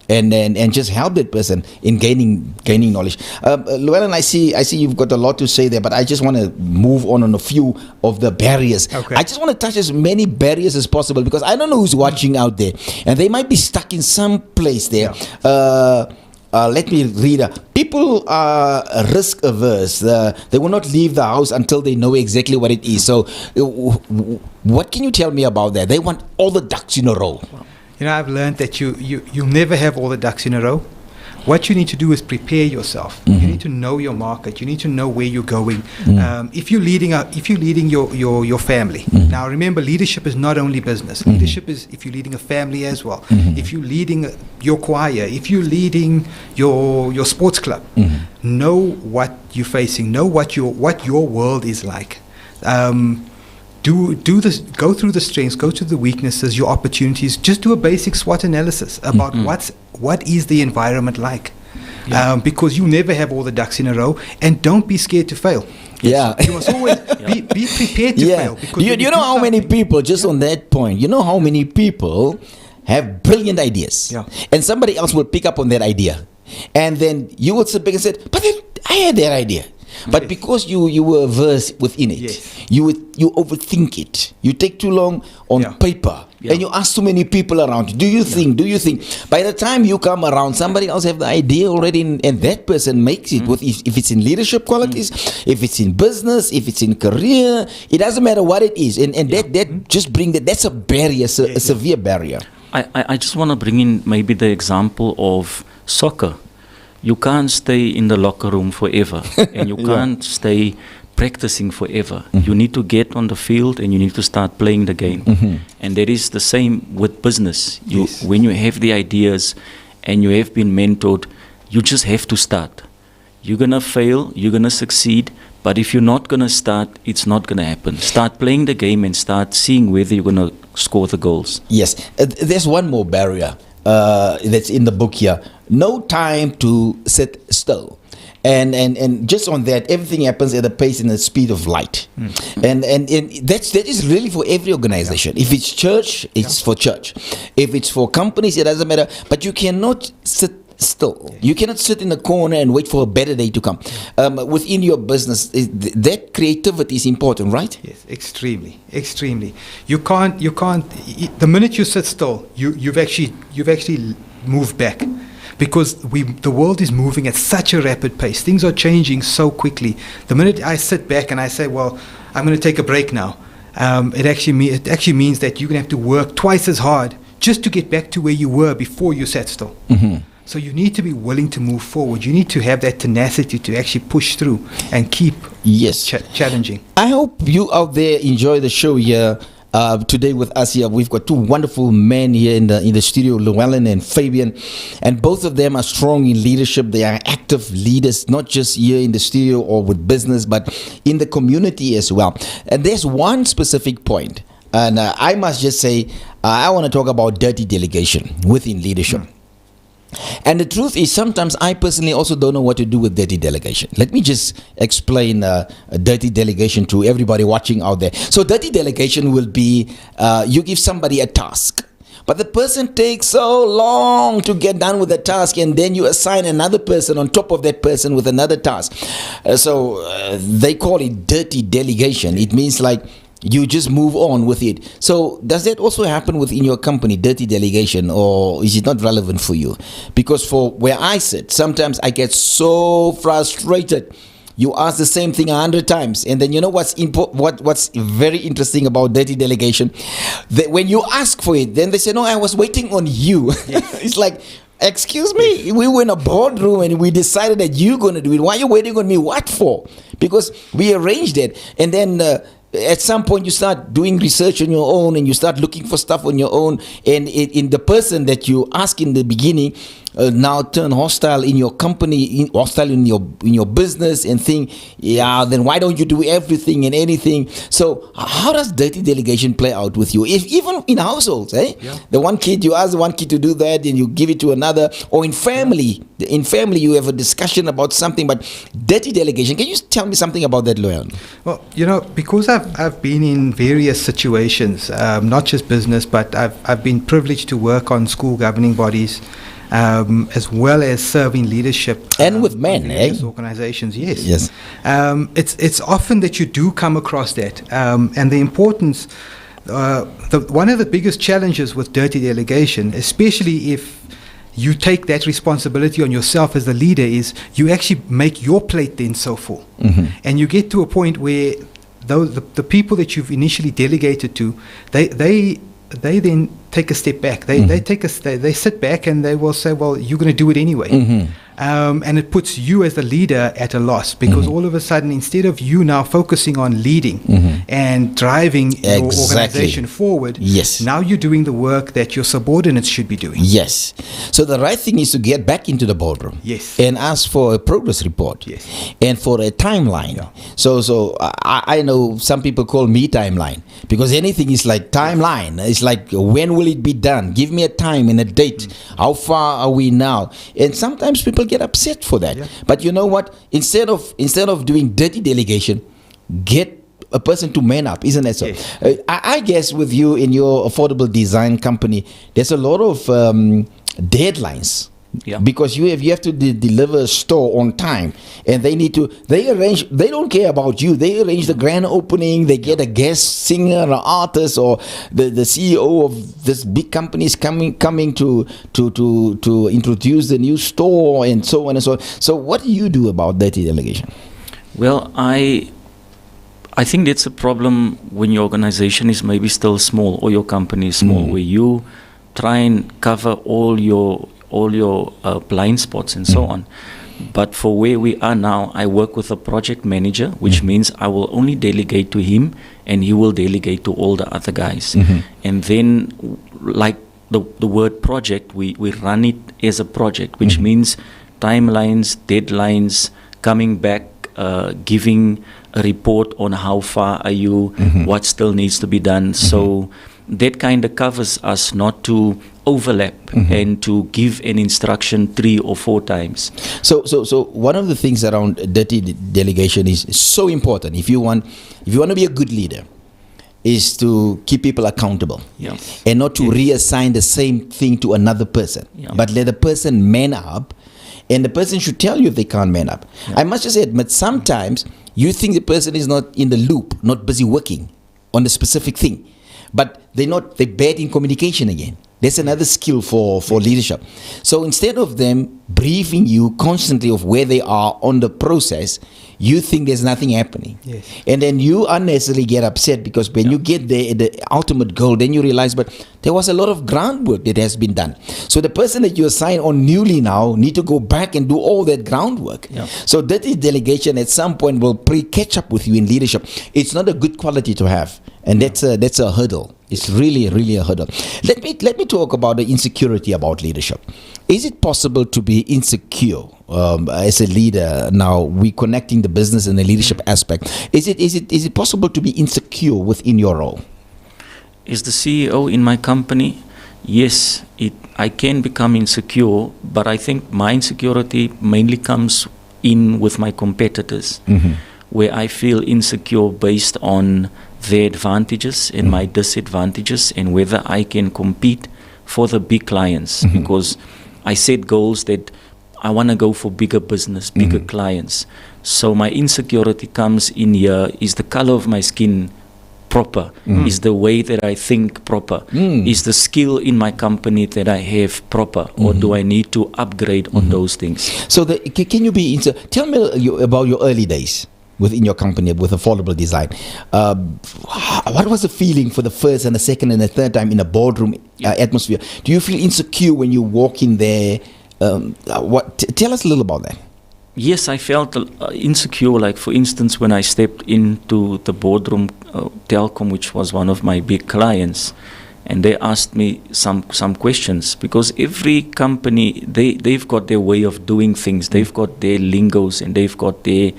and just help that person in gaining knowledge. Llewellyn, I see you've got a lot to say there, but I just want to move on a few of the barriers. Okay. I just want to touch as many barriers as possible, because I don't know who's watching out there, and they might be stuck in some place there. Let me read. People are risk averse. They will not leave the house until they know exactly what it is. So, what can you tell me about that? They want all the ducks in a row. You know, I've learned that you'll never have all the ducks in a row. What you need to do is prepare yourself. You need to know your market. You need to know where you're going. If you're leading your family. Now, remember, leadership is not only business. Leadership is if you're leading a family as well. If you're leading your choir, if you're leading your sports club, know what you're facing. Know what your world is like. Do this. Go through the strengths. Go to the weaknesses. Your opportunities. Just do a basic SWOT analysis about what is the environment like, because you never have all the ducks in a row, and don't be scared to fail. Yeah, you must always be prepared to fail. Because you know how many people, just on that point, you know how many people have brilliant ideas, and somebody else will pick up on that idea, and then you would sit back and say, "But then I had that idea." But because you were averse within it, you overthink it. You take too long on paper, and you ask too many people around you. Do you think? Do you think? By the time you come around, somebody else have the idea already, and that person makes it. With if it's in leadership qualities, if it's in business, if it's in career, it doesn't matter what it is, and that just bring that. That's a barrier, a severe barrier. I just want to bring in maybe the example of soccer. You can't stay in the locker room forever, and you can't stay practicing forever. You need to get on the field, and you need to start playing the game. And that is the same with business. When you have the ideas and you have been mentored, you just have to start. You're going to fail, you're going to succeed, but if you're not going to start, it's not going to happen. Start playing the game and start seeing whether you're going to score the goals. Yes. There's one more barrier that's in the book here. No time to sit still. And just on that, everything happens at the pace and the speed of light. And that is really for every organization. If it's church, it's for church. If it's for companies, it doesn't matter. But you cannot sit still. You cannot sit in the corner and wait for a better day to come. Within your business, that creativity is important, right? Yes, extremely. You can't. The minute you sit still, you've actually moved back. Because the world is moving at such a rapid pace. Things are changing so quickly. The minute I sit back and I say, well, I'm going to take a break now, it actually means that you're going to have to work twice as hard just to get back to where you were before you sat still. So you need to be willing to move forward. You need to have that tenacity to actually push through and keep challenging. I hope you out there enjoy the show here. Today with us here, we've got two wonderful men here in the studio, Llewellyn and Fabian, and both of them are strong in leadership. They are active leaders, not just here in the studio or with business, but in the community as well. And there's one specific point, and I must just say, I want to talk about dirty delegation within leadership. And the truth is, sometimes I personally also don't know what to do with dirty delegation. Let me just explain a dirty delegation to everybody watching out there. So dirty delegation will be you give somebody a task, but the person takes so long to get done with the task, and then you assign another person on top of that person with another task. So they call it dirty delegation. It means like you just move on with it. So does that also happen within your company, dirty delegation, or is it not relevant for you? Because for where I sit, sometimes I get so frustrated. You ask the same thing 100 times, and then you know what's very interesting about dirty delegation? That when you ask for it, then they say, no, I was waiting on you. Yes. It's like, excuse me, we were in a boardroom and we decided that you're going to do it. Why are you waiting on me? What for? Because we arranged it. And then at some point you start doing research on your own, and you start looking for stuff on your own, and in the person that you ask in the beginning now turn hostile in your company, hostile in your business, and think, then why don't you do everything and anything? So how does dirty delegation play out with you? If even in households, the one kid, you ask the one kid to do that, and you give it to another, or in family, you have a discussion about something, but dirty delegation. Can you tell me something about that, Llewellyn? Well, because I've been in various situations, not just business, but I've been privileged to work on school governing bodies. as well as serving leadership. And with men, various organizations, yes. Yes. It's often that you do come across that. And the importance, one of the biggest challenges with dirty delegation, especially if you take that responsibility on yourself as the leader, is you actually make your plate then so full. And you get to a point where the people that you've initially delegated to, they then take a step back. They sit back and they will say, well, you're going to do it anyway. And it puts you as the leader at a loss, because all of a sudden, instead of you now focusing on leading and driving your organization forward, now you're doing the work that your subordinates should be doing. Yes. So the right thing is to get back into the boardroom. Yes. And ask for a progress report. Yes. And for a timeline. Yeah. So I know some people call me timeline, because anything is like timeline. It's like, when will it be done? Give me a time and a date. How far are we now? And sometimes people get upset for that. But you know what? Instead of doing dirty delegation, get a person to man up, isn't it so? Yes. I guess with you in your affordable design company, there's a lot of deadlines. Because you have to deliver a store on time, and they don't care about you. They arrange the grand opening, they get a guest singer or artist, or the CEO of this big company is coming to introduce the new store, and so on and so on. So what do you do about dirty delegation? Well, I think that's a problem when your organization is maybe still small, or your company is small, where you try and cover all your blind spots and so on. But for where we are now, I work with a project manager, which means I will only delegate to him, and he will delegate to all the other guys. And then, like the word project, we run it as a project, which means timelines, deadlines, coming back, giving a report on how far are you, what still needs to be done. So that kind of covers us not to overlap and to give an instruction 3 or 4 times. So one of the things around dirty delegation is so important. If you want to be a good leader, is to keep people accountable, and not to reassign the same thing to another person, but let the person man up, and the person should tell you if they can't man up. I must just admit, sometimes you think the person is not in the loop, not busy working on the specific thing, but they're bad in communication again. That's another skill for leadership. So instead of them briefing you constantly of where they are on the process, you think there's nothing happening. And then you unnecessarily get upset, because when you get there at the ultimate goal, then you realize, but there was a lot of groundwork that has been done. So the person that you assign on newly now need to go back and do all that groundwork. So dirty delegation at some point will catch up with you in leadership. It's not a good quality to have. And that's a hurdle. It's really, really a hurdle. Let me talk about the insecurity about leadership. Is it possible to be insecure as a leader? Now we're connecting the business and the leadership aspect. Is it possible to be insecure within your role? As the CEO in my company, yes, I can become insecure, but I think my insecurity mainly comes in with my competitors, where I feel insecure based on their advantages and my disadvantages, and whether I can compete for the big clients, because I set goals that I want to go for bigger business, bigger clients. So my insecurity comes in here: is the color of my skin proper? Is the way that I think proper? Is the skill in my company that I have proper, or do I need to upgrade on those things? So can you be tell me about your early days within your company with affordable design. What was the feeling for the first and the second and the third time in a boardroom atmosphere? Do you feel insecure when you walk in there? Tell us a little about that. Yes, I felt insecure. Like, for instance, when I stepped into the boardroom, Telkom, which was one of my big clients, and they asked me some questions, because every company, they've got their way of doing things. They've got their lingos, and they've got their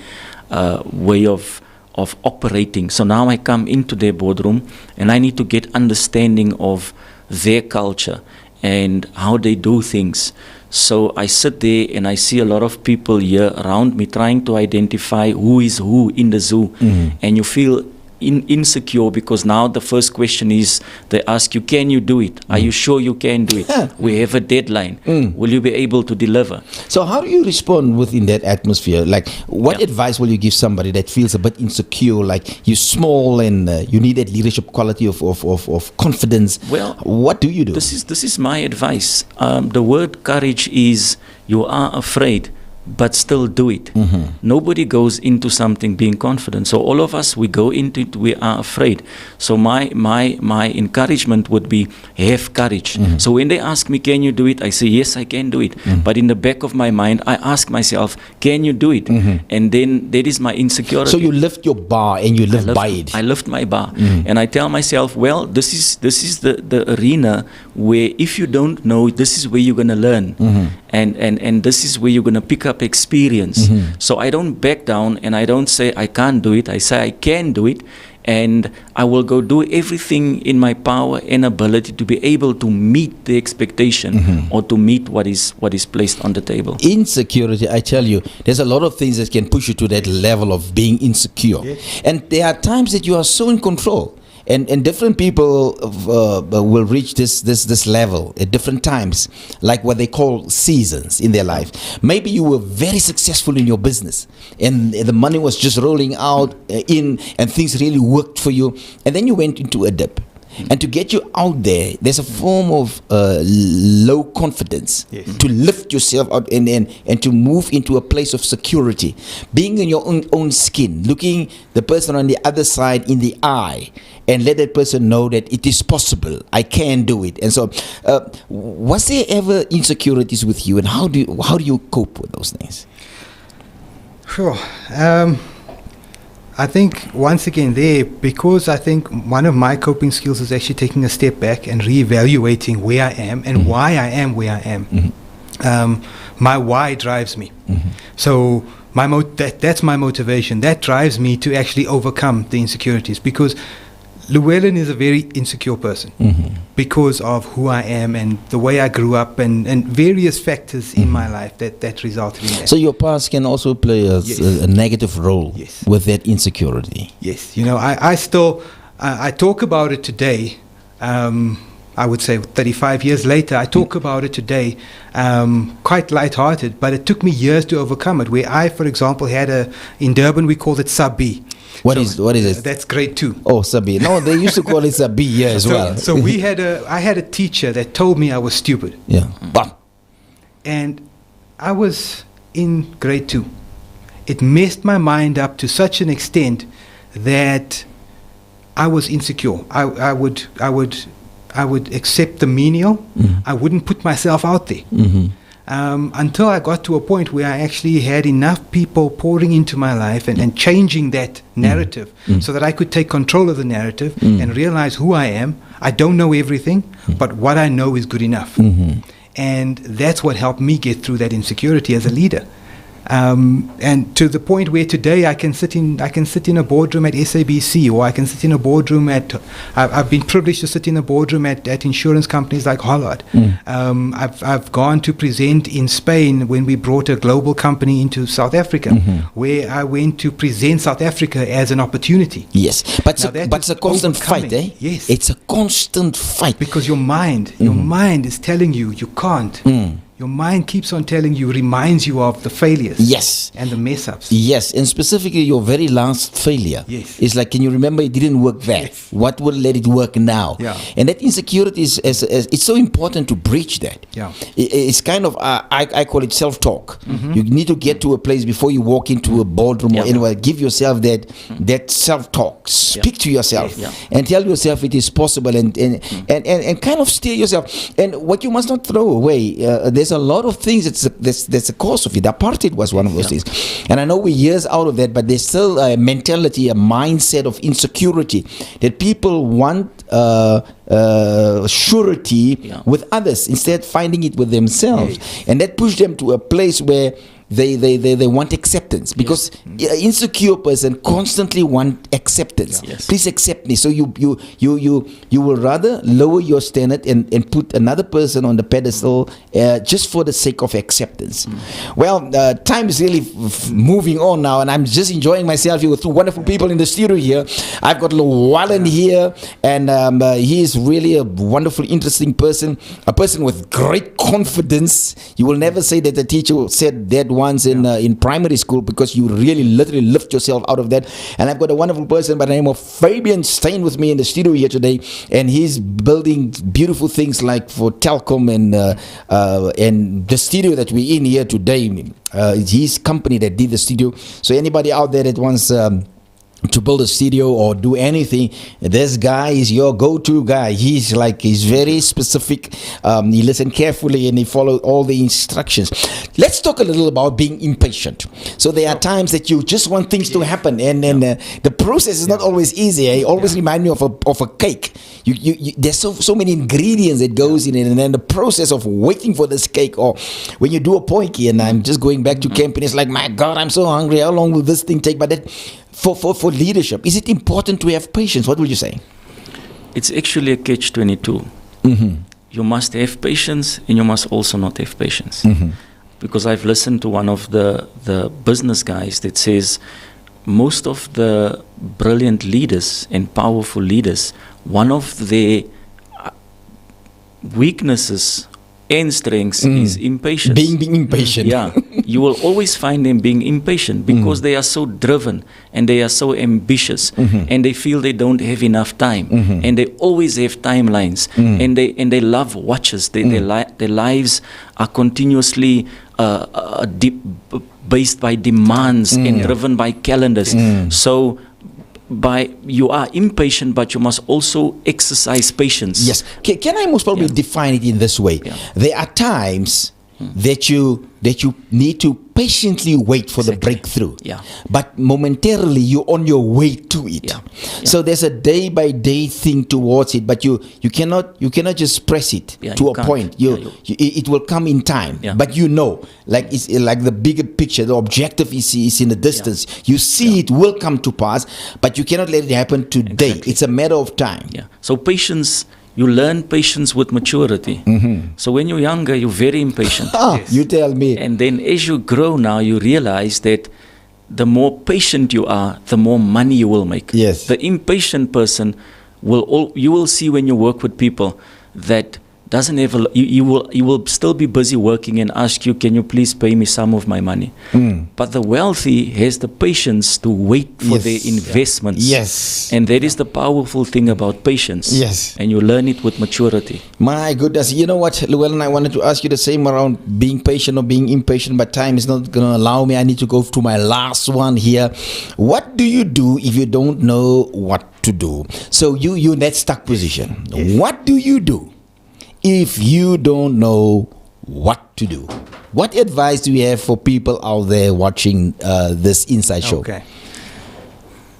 way of operating. So now I come into their boardroom, and I need to get understanding of their culture and how they do things. So I sit there and I see a lot of people here around me trying to identify who is who in the zoo. And you feel insecure because now the first question is they ask you, can you do it? Are you sure you can do it? We have a deadline. Will you be able to deliver? So how do you respond within that atmosphere? Like, what advice will you give somebody that feels a bit insecure, like you're small and you need that leadership quality of confidence? Well, what do you do? This is my advice. The word courage is you are afraid, but still do it. Nobody goes into something being confident. So all of us, we go into it, we are afraid. So my encouragement would be, have courage. So when they ask me, can you do it? I say, yes, I can do it. But in the back of my mind, I ask myself, can you do it? And then that is my insecurity. So you lift your bar and you live by it. I lift my bar. And I tell myself, well, this is the arena where if you don't know, this is where you're going to learn. And this is where you're going to pick up experience. So I don't back down and I don't say I can't do it. I say I can do it, and I will go do everything in my power and ability to be able to meet the expectation or to meet what is placed on the table. Insecurity, I tell you, there's a lot of things that can push you to that level of being insecure. And there are times that you are so in control. And different people will reach this level at different times, like what they call seasons in their life. Maybe you were very successful in your business, and the money was just rolling out and things really worked for you, and then you went into a dip. And to get you out there, there's a form of low confidence to lift yourself out and to move into a place of security. Being in your own skin, looking the person on the other side in the eye, and let that person know that it is possible. I can do it. And so, was there ever insecurities with you, and how do you cope with those things? Sure. I think once again because I think one of my coping skills is actually taking a step back and reevaluating where I am and why I am where I am. My why drives me. So that's my motivation. That drives me to actually overcome the insecurities, because Llewellyn is a very insecure person because of who I am and the way I grew up and various factors in my life that resulted in that. So your past can also play a negative role with that insecurity. Yes. You know, I still talk about it today. I would say 35 years later, I talk about it today quite lighthearted, but it took me years to overcome it. Where I, for example, in Durban, we called it sub B. What is it? That's grade 2. Oh, sub B. No, they used to call it sub B here as well. So I had a teacher that told me I was stupid. Yeah. Bam. And I was in grade 2. It messed my mind up to such an extent that I was insecure. I would accept the menial. I wouldn't put myself out there. Until I got to a point where I actually had enough people pouring into my life and changing that narrative so that I could take control of the narrative and realize who I am. I don't know everything, but what I know is good enough. And that's what helped me get through that insecurity as a leader. And to the point where today I can sit in a boardroom at SABC, or I can sit in a boardroom I've been privileged to sit in a boardroom at insurance companies like Hollard. I've gone to present in Spain when we brought a global company into South Africa, where I went to present South Africa as an opportunity. Yes, but it's a constant fight, eh? Yes, it's a constant fight, because your mind is telling you can't. Your mind keeps on telling you, reminds you of the failures. Yes. And the mess-ups. Yes, and specifically your very last failure. Yes. It's like, can you remember it didn't work there? Yes. What will let it work now? Yeah. And that insecurity it's so important to breach that. Yeah. It's kind of, I call it self-talk. You need to get to a place before you walk into a boardroom or anywhere. Give yourself that self-talk. Speak to yourself and tell yourself it is possible and kind of steer yourself. And what you must not throw away, there's a lot of things that's a cause of it. Apartheid was one of those things, and I know we're years out of that, but there's still a mentality, a mindset of insecurity that people want surety with others instead finding it with themselves, and that pushed them to a place where they want acceptance, because an insecure person constantly want acceptance. Yes. Please accept me. So you will rather lower your standard and put another person on the pedestal just for the sake of acceptance. Well, time is really moving on now, and I'm just enjoying myself here with two wonderful people in the studio here. I've got Llewellyn here, and he is really a wonderful, interesting person, a person with great confidence. You will never say that the teacher said that once in primary school, because you really literally lift yourself out of that. And I've got a wonderful person by the name of Fabian staying with me in the studio here today, and he's building beautiful things like for Telkom and the studio that we're in here today. It's his company that did the studio. So anybody out there that wants to build a studio or do anything, this guy is your go-to guy. He's very specific. He listens carefully and he follows all the instructions. Let's talk a little about being impatient. So there are times that you just want things to happen, and the process is not always easy. It always reminds me of a cake. There's so many ingredients that goes in it, and then the process of waiting for this cake, or when you do a potjie, and I'm just going back to camp, and it's like, my God, I'm so hungry. How long will this thing take? But that for leadership, is it important to have patience? What would you say? It's actually a catch-22. You must have patience, and you must also not have patience. Because I've listened to one of the business guys that says most of the brilliant leaders and powerful leaders, one of their weaknesses and strengths is impatience. Being impatient. Yeah. You will always find them being impatient because they are so driven and they are so ambitious and they feel they don't have enough time and they always have timelines and they love watches. Their lives are continuously based by demands and driven by calendars. So you are impatient, but you must also exercise patience. Yes. Can I most probably define it in this way? There are times that you need to patiently wait for the breakthrough. But momentarily you're on your way to it. So there's a day by day thing towards it, but you cannot just press it to a point. It will come in time. But it's like the bigger picture, the objective is in the distance. You see it will come to pass, but you cannot let it happen today. Exactly. It's a matter of time. So patience, you learn patience with maturity. So when you're younger, you're very impatient. You tell me. And then as you grow now, you realize that the more patient you are, the more money you will make. Yes. The impatient person you will see when you work with people that doesn't have you will still be busy working and ask you, can you please pay me some of my money? But the wealthy has the patience to wait for their investments. Yes. And that is the powerful thing about patience. Yes. And you learn it with maturity. My goodness. You know what, Llewellyn, I wanted to ask you the same around being patient or being impatient, but time is not going to allow me. I need to go to my last one here. What do you do if you don't know what to do? So you're in that stuck position. What do you do if you don't know what to do? What advice do you have for people out there watching this Inside Show? Okay.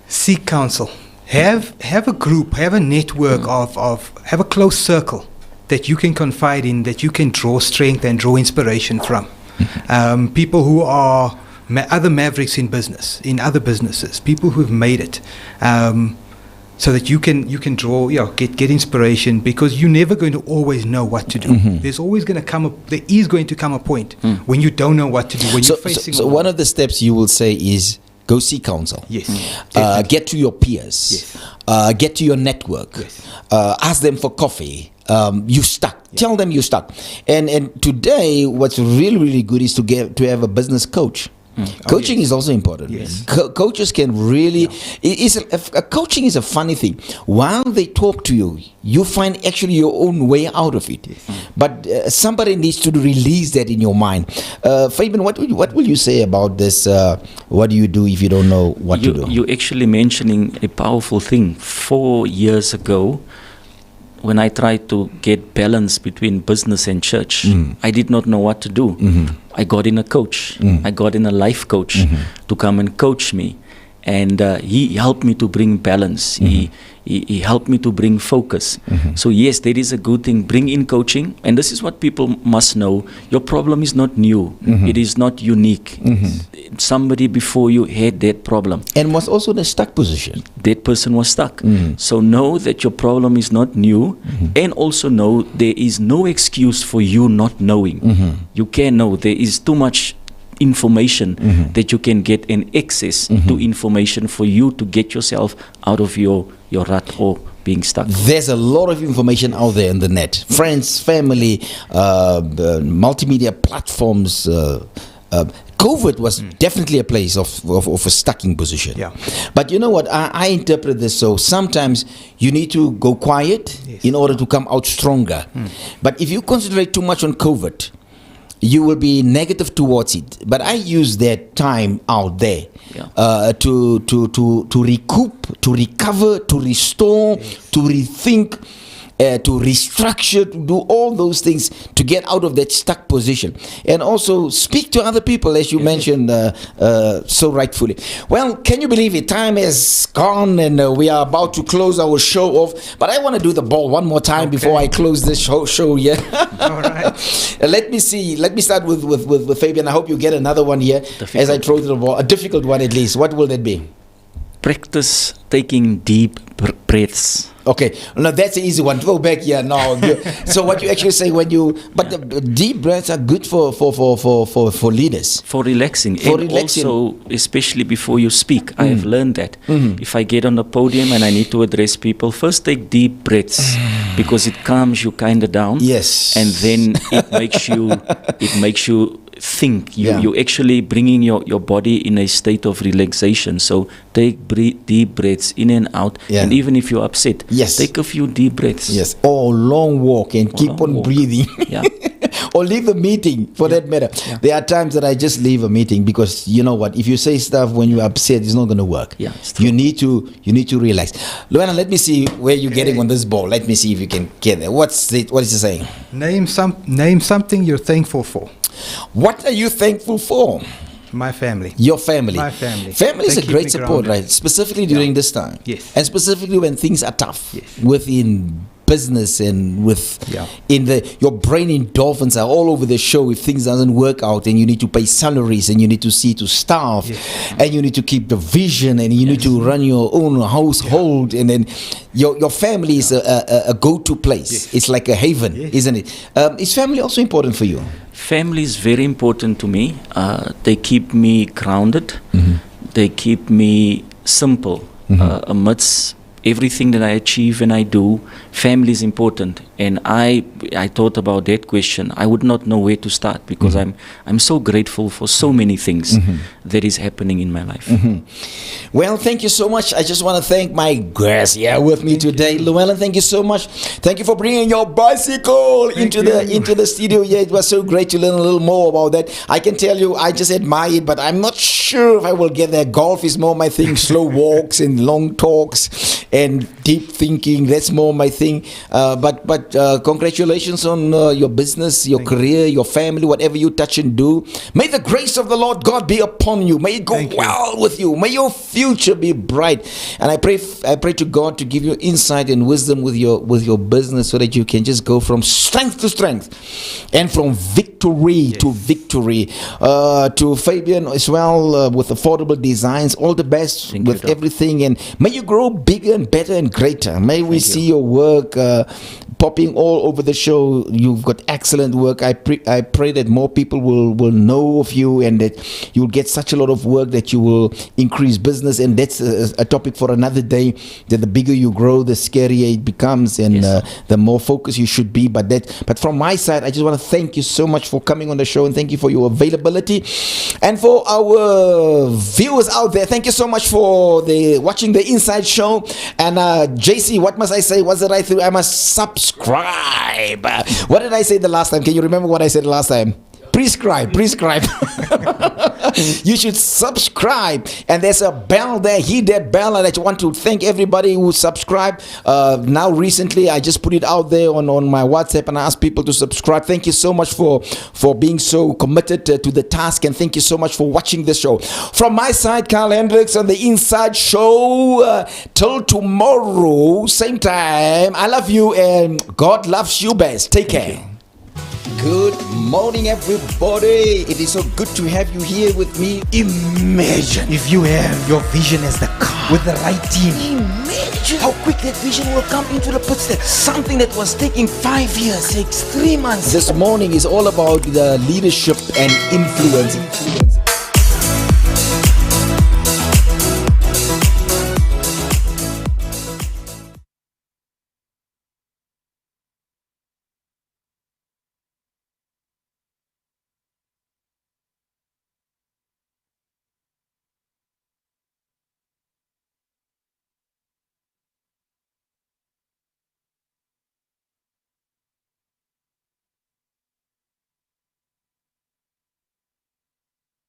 Seek counsel. Have a group, have a network have a close circle that you can confide in, that you can draw strength and draw inspiration from. People who are other mavericks in business, in other businesses, people who've made it. So that you can draw, get inspiration, because you're never going to always know what to do. There is going to come a point when you don't know what to do. When you're facing. So one of the steps you will say is go seek counsel. Yes. Get to your peers. Yes. Get to your network. Yes. Ask them for coffee. You stuck. Tell them you stuck. And today, what's really, really good is to have a business coach. Coaching is also important. Yes. Coaches can really. Coaching is a funny thing. While they talk to you, you find actually your own way out of it. But somebody needs to release that in your mind. Fabian, what will you say about this? What do you do if you don't know what to do? You're actually mentioning a powerful thing. 4 years ago, when I tried to get balance between business and church, I did not know what to do. I got in a coach. I got in a life coach to come and coach me. And he helped me to bring balance. He He helped me to bring focus. So yes, that is a good thing. Bring in coaching, and this is what people must know. Your problem is not new. It is not unique. Somebody before you had that problem. And was also in a stuck position. That person was stuck. So know that your problem is not new, and also know there is no excuse for you not knowing. You can know. There is too much information that you can get and access to information for you to get yourself out of your rut or being stuck. There's a lot of information out there in the net. Friends, family, multimedia platforms. COVID was definitely a place of a stucking position. Yeah. But you know what? I interpret this so sometimes you need to go quiet in order to come out stronger. But if you concentrate too much on COVID, you will be negative towards it. But I use that time out there to recoup, to recover, to restore, to rethink, to restructure, to do all those things to get out of that stuck position. And also speak to other people, as you mentioned so rightfully. Well, can you believe it? Time has gone and we are about to close our show off. But I want to do the ball one more time before I close this show here. All right. Let me see. Let me start with Fabian. I hope you get another one here as I throw to the ball. A difficult one at least. What will that be? Practice taking deep breaths. Okay, now that's an easy one. Go back here now. So what you actually say when you, but the deep breaths are good for leaders. For relaxing. For and relaxing. Also, especially before you speak, I have learned that. If I get on the podium and I need to address people, first take deep breaths because it calms you kind of down. Yes. And then it makes you think. You actually bringing your body in a state of relaxation. So take deep breaths in and out. Yeah. And even if you're upset, take a few deep breaths. Yes. Or long walk and keep on breathing. Yeah. Or leave the meeting for that matter. Yeah. There are times that I just leave a meeting because you know what? If you say stuff when you're upset, it's not going to work. Yeah, you need to relax. Luana, let me see where you're getting on this ball. Let me see if you can get there. What is it saying? Name something you're thankful for. What are you thankful for? My family. Your family. My family. Family is a great support, right? Specifically during this time. Yes. And specifically when things are tough. Yes. Within business and your brain endorphins are all over the show if things doesn't work out and you need to pay salaries and you need to see to staff and you need to keep the vision and you need to run your own household and then your family is a go-to place. Yes. It's like a haven, isn't it? Is family also important for you? Family is very important to me. They keep me grounded. They keep me simple amidst everything that I achieve and I do. Family is important, and I thought about that question. I would not know where to start because I'm so grateful for so many things that is happening in my life. Well, thank you so much. I just want to thank my guest here with me today, Llewellyn. Thank you so much. Thank you for bringing your bicycle into the studio. Yeah, it was so great to learn a little more about that. I can tell you, I just admire it, but I'm not sure if I will get there. Golf is more my thing. Slow walks and long talks and deep thinking. That's more my thing. But congratulations on your business, your career, your family, whatever you touch and do. May the grace of the Lord God be upon you. May it go well with you. May your future be bright. And I pray to God to give you insight and wisdom with your business so that you can just go from strength to strength and from victory to victory. To Fabian as well with Affordable Designs. All the best with everything, and may you grow bigger and better and greater. May we see your work popping all over the show. You've got excellent work. I pray that more people will know of you and that you'll get such a lot of work that you will increase business. And that's a topic for another day, that the bigger you grow, the scarier it becomes, and the more focused you should be. But from my side, I just want to thank you so much for coming on the show, and thank you for your availability. And for our viewers out there, thank you so much for watching the Inside Show. And JC, what must I say? What's the right thing? I must subscribe. What did I say the last time? Can you remember what I said the last time? Prescribe. You should subscribe, and there's a bell there. Hit that bell, and I want to thank everybody who subscribed. Now recently I just put it out there on my WhatsApp, and I asked people to subscribe. Thank you so much for being so committed to the task, and thank you so much for watching this show. From my side, Carl Hendricks on the Inside Show. Till tomorrow, same time. I love you, and God loves you best. Take care. Good morning, everybody. It is so good to have you here with me. Imagine if you have your vision as the car with the right team. Imagine how quick that vision will come into the picture. Something that was taking 5 years takes 3 months. This morning is all about the leadership and influence.